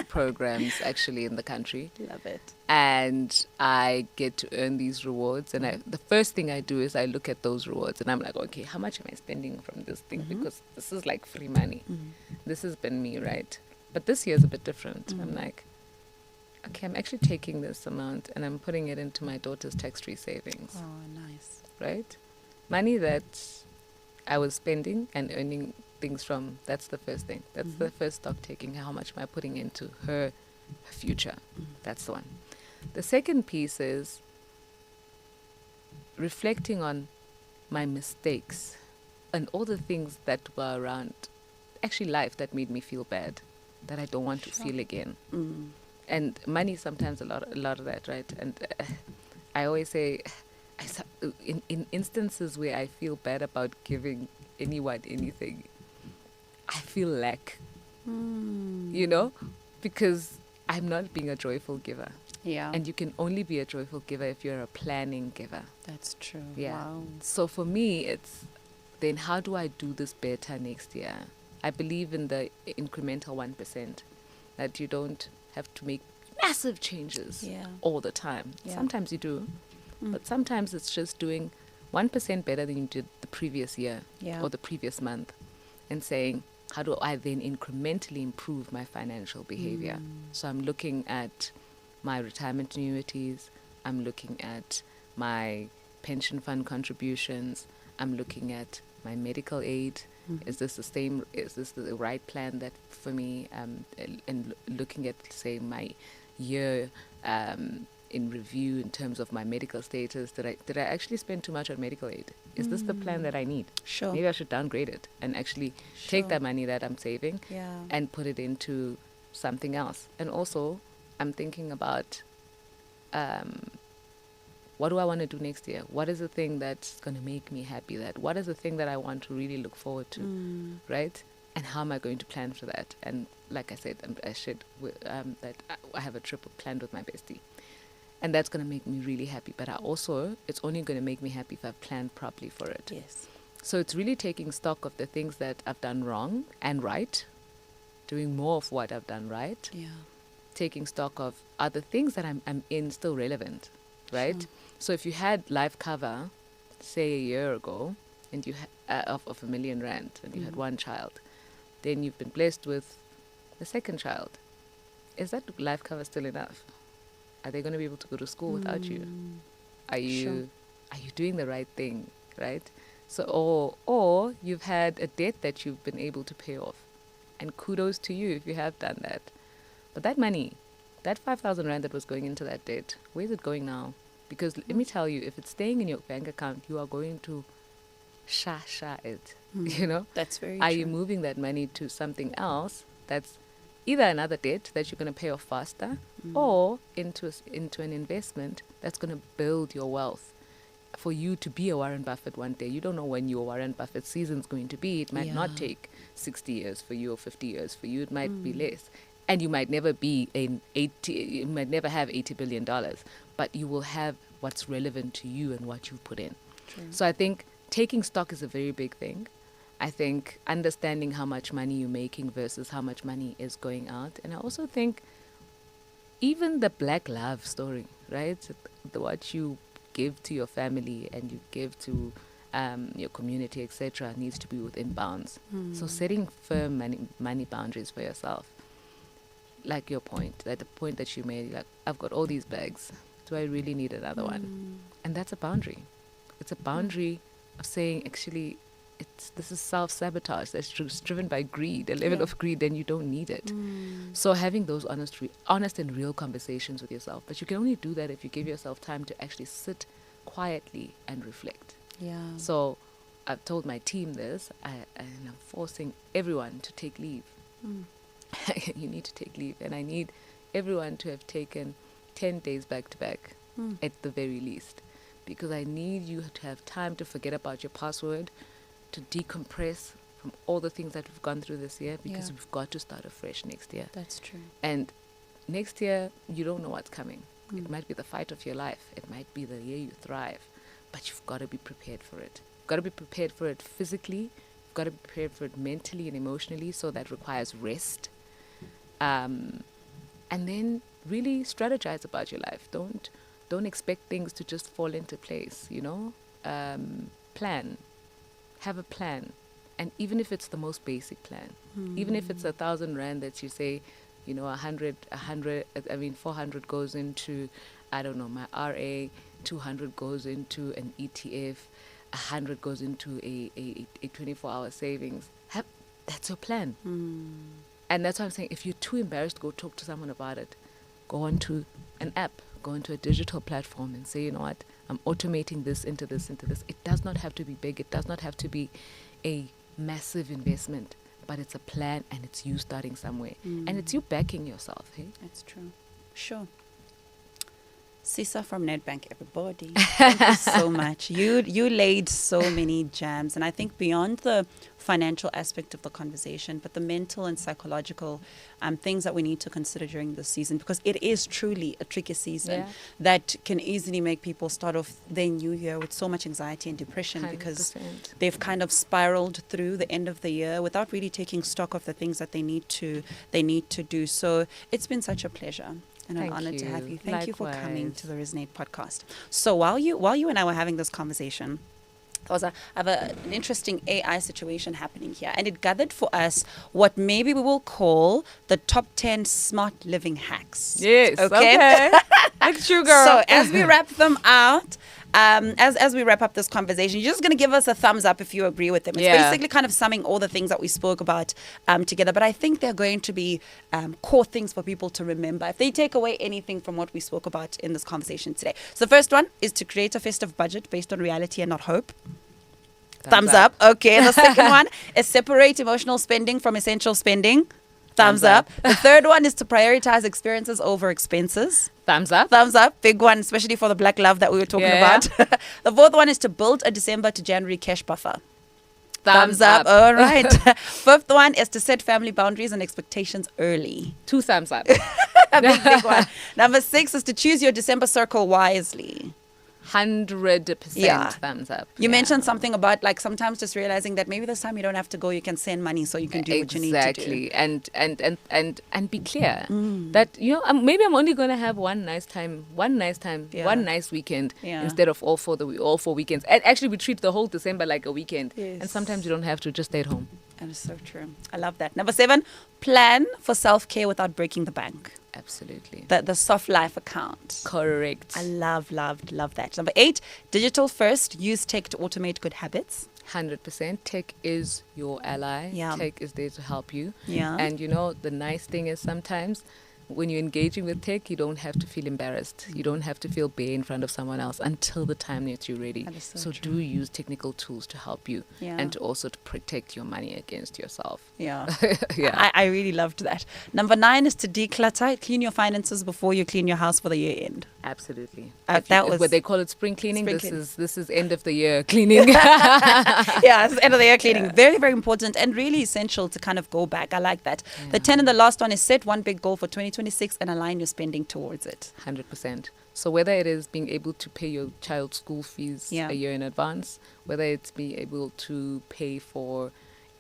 [SPEAKER 1] programs actually in the country.
[SPEAKER 2] Love it.
[SPEAKER 1] And I get to earn these rewards. And the first thing I do is I look at those rewards and I'm like, okay, how much am I spending from this thing? Because this is like free money. This has been me, right? But this year's a bit different. I'm like, okay, I'm actually taking this amount and I'm putting it into my daughter's tax-free savings.
[SPEAKER 2] Oh, nice.
[SPEAKER 1] Right? Money that I was spending and earning things from, that's the first thing. That's the first stock taking. How much am I putting into her future? That's the one. The second piece is reflecting on my mistakes and all the things that were around, actually life, that made me feel bad, that I don't want to feel again. And money sometimes a lot of that, right? And I always say, in instances where I feel bad about giving anyone anything, I feel lack, you know, because I'm not being a joyful giver.
[SPEAKER 2] Yeah.
[SPEAKER 1] And you can only be a joyful giver if you're a planning giver.
[SPEAKER 2] That's true.
[SPEAKER 1] Yeah.
[SPEAKER 2] Wow.
[SPEAKER 1] So for me, it's then how do I do this better next year? I believe in the incremental 1%, that you don't have to make massive changes all the time. Yeah. Sometimes you do, but sometimes it's just doing 1% better than you did the previous year or the previous month, and saying, how do I then incrementally improve my financial behavior? So I'm looking at my retirement annuities, I'm looking at my pension fund contributions, I'm looking at my medical aid. Is this the right plan that for me? And looking at, say, my year in review in terms of my medical status. Did I actually spend too much on medical aid? Is this the plan that I need?
[SPEAKER 2] Sure.
[SPEAKER 1] Maybe I should downgrade it and actually take that money that I'm saving and put it into something else. And also, I'm thinking about what do I want to do next year? What is the thing that's going to make me happy? What is the thing that I want to really look forward to, right? And how am I going to plan for that? And like I said, I shared that I have a trip planned with my bestie. And that's going to make me really happy. But it's only going to make me happy if I've planned properly for it.
[SPEAKER 2] Yes.
[SPEAKER 1] So it's really taking stock of the things that I've done wrong and right, doing more of what I've done right. Yeah. Taking stock of are the things that I'm in still relevant, right? Sure. So if you had life cover, say a year ago, and you of R1 million, and you had one child, then you've been blessed with the second child, is that life cover still enough? Are they going to be able to go to school without you? Are you doing the right thing, right? So, or you've had a debt that you've been able to pay off, and kudos to you if you have done that. But that money, that 5,000 rand that was going into that debt, where's it going now? Because let me tell you, if it's staying in your bank account, you are going to sha it, you know?
[SPEAKER 2] That's very
[SPEAKER 1] Are
[SPEAKER 2] true.
[SPEAKER 1] you moving that money to something else that's either another debt that you're going to pay off faster, or into an investment that's going to build your wealth for you to be a Warren Buffett one day? You don't know when your Warren Buffett season's going to be. It might not take 60 years for you or 50 years for you. It might be less. And you might never be you might never have $80 billion, but you will have what's relevant to you and what you've put in.
[SPEAKER 2] True.
[SPEAKER 1] So I think taking stock is a very big thing. I think understanding how much money you're making versus how much money is going out. And I also think even the black love story, right? What you give to your family and you give to your community, etc., needs to be within bounds. So setting firm money boundaries for yourself. Like your point, like the point that you made, like, I've got all these bags. Do I really need another one? And that's a boundary. It's a boundary of saying, actually, this is self-sabotage that's driven by greed, a level of greed, then you don't need it. So having those honest and real conversations with yourself. But you can only do that if you give yourself time to actually sit quietly and reflect.
[SPEAKER 2] Yeah.
[SPEAKER 1] So I've told my team this, and I'm forcing everyone to take leave. You need to take leave, and I need everyone to have taken 10 days back to back at the very least, because I need you to have time to forget about your password, to decompress from all the things that we've gone through this year, because we've got to start afresh next year.
[SPEAKER 2] That's true.
[SPEAKER 1] And next year, you don't know what's coming. It might be the fight of your life. It might be the year you thrive, but you've got to be prepared for it. You've got to be prepared for it physically. You've got to be prepared for it mentally and emotionally. So that requires rest. And then really strategize about your life. Don't expect things to just fall into place, you know. Plan. Have a plan. And even if it's the most basic plan, even if it's 1,000 rand that you say, you know, 400 goes into, I don't know, my RA, 200 goes into an ETF, 100 goes into a 24-hour savings. That's your plan. And that's why I'm saying, if you're too embarrassed to go talk to someone about it, go onto an app, go into a digital platform and say, you know what, I'm automating this into this, into this. It does not have to be big. It does not have to be a massive investment, but it's a plan and it's you starting somewhere. And it's you backing yourself, hey?
[SPEAKER 2] That's true. Sure. Sisa from Nedbank, everybody. Thank you so much. You laid so many gems, and I think beyond the financial aspect of the conversation, but the mental and psychological things that we need to consider during this season, because it is truly a tricky season that can easily make people start off their new year with so much anxiety and depression
[SPEAKER 1] 100%.
[SPEAKER 2] because they've kind of spiraled through the end of the year without really taking stock of the things that they need to do. So it's been such a pleasure. And an honor to have you. Thank you for coming to the Resonate podcast. So while you and I were having this conversation, I have an interesting AI situation happening here, and it gathered for us what maybe we will call the top 10 smart living hacks.
[SPEAKER 1] Yes.
[SPEAKER 2] Okay.
[SPEAKER 1] Like sugar.
[SPEAKER 2] So as we wrap them out, as we wrap up this conversation, you're just going to give us a thumbs up if you agree with them. It's basically kind of summing all the things that we spoke about together. But I think they're going to be core things for people to remember if they take away anything from what we spoke about in this conversation today. So the first one is to create a festive budget based on reality and not hope. Thumbs up. Okay. The second one is separate emotional spending from essential spending. Thumbs up. The third one is to prioritize experiences over expenses.
[SPEAKER 1] Thumbs up.
[SPEAKER 2] Thumbs up. Big one, especially for the black love that we were talking about. The fourth one is to build a December to January cash buffer. Thumbs up. All right. Fifth one is to set family boundaries and expectations early.
[SPEAKER 1] 2 thumbs up.
[SPEAKER 2] Big one. Number 6 is to choose your December circle wisely.
[SPEAKER 1] 100% thumbs up.
[SPEAKER 2] You mentioned something about like sometimes just realizing that maybe this time you don't have to go, you can send money so you can do what you need to do.
[SPEAKER 1] Exactly. And be clear that, you know, maybe I'm only going to have one nice weekend instead of all 4 weekends. And actually we treat the whole December like a weekend.
[SPEAKER 2] Yes.
[SPEAKER 1] And sometimes you don't have to, just stay at home.
[SPEAKER 2] That is so true. I love that. Number 7, plan for self-care without breaking the bank.
[SPEAKER 1] Absolutely.
[SPEAKER 2] The soft life account.
[SPEAKER 1] Correct.
[SPEAKER 2] I love that. Number 8, digital first. Use tech to automate good habits.
[SPEAKER 1] 100%. Tech is your ally.
[SPEAKER 2] Yeah.
[SPEAKER 1] Tech is there to help you.
[SPEAKER 2] Yeah.
[SPEAKER 1] And the nice thing is sometimes when you're engaging with tech, you don't have to feel embarrassed. You don't have to feel bare in front of someone else until the time that you're ready.
[SPEAKER 2] That is so
[SPEAKER 1] So
[SPEAKER 2] true.
[SPEAKER 1] do use technical tools to help you
[SPEAKER 2] Yeah.
[SPEAKER 1] and to also to protect your money against yourself.
[SPEAKER 2] Yeah.
[SPEAKER 1] Yeah.
[SPEAKER 2] I really loved that. Number 9 is to declutter. Clean your finances before you clean your house for the year end.
[SPEAKER 1] Absolutely.
[SPEAKER 2] That was
[SPEAKER 1] what they call it, spring cleaning.
[SPEAKER 2] spring
[SPEAKER 1] This
[SPEAKER 2] cleaning.
[SPEAKER 1] is end of the year cleaning.
[SPEAKER 2] Yeah, it's end of the year cleaning. Very, very important and really essential to kind of go back. I like that. The 10 and the last one is set one big goal for 2026 and align your spending towards it.
[SPEAKER 1] 100%. So whether it is being able to pay your child's school fees
[SPEAKER 2] Yeah.
[SPEAKER 1] a year in advance, whether it's being able to pay for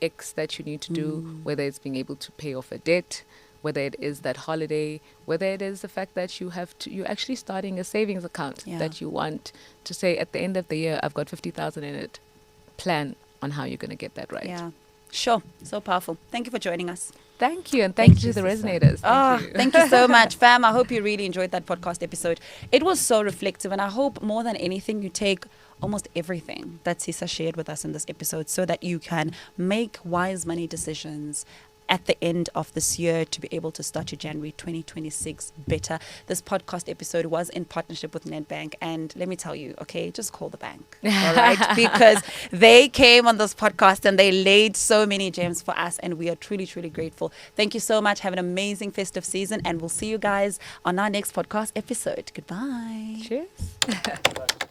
[SPEAKER 1] X that you need to do, whether it's being able to pay off a debt, whether it is that holiday, whether it is the fact that you're actually starting a savings account
[SPEAKER 2] Yeah.
[SPEAKER 1] that you want to say at the end of the year, I've got 50,000 in it. Plan on how you're going to get that right.
[SPEAKER 2] Yeah. Sure. So powerful. Thank you for joining us.
[SPEAKER 1] Thank you. And thank you to the
[SPEAKER 2] Sisa.
[SPEAKER 1] Resonators.
[SPEAKER 2] Thank you so much, fam. I hope you really enjoyed that podcast episode. It was so reflective, and I hope more than anything you take almost everything that Sisa shared with us in this episode so that you can make wise money decisions at the end of this year to be able to start your January 2026 better. This podcast episode was in partnership with Nedbank, and let me tell you, okay, just call the bank, all right? Because they came on this podcast and they laid so many gems for us, and we are truly, truly grateful. Thank you so much. Have an amazing festive season, and we'll see you guys on our next podcast episode. Goodbye.
[SPEAKER 1] Cheers.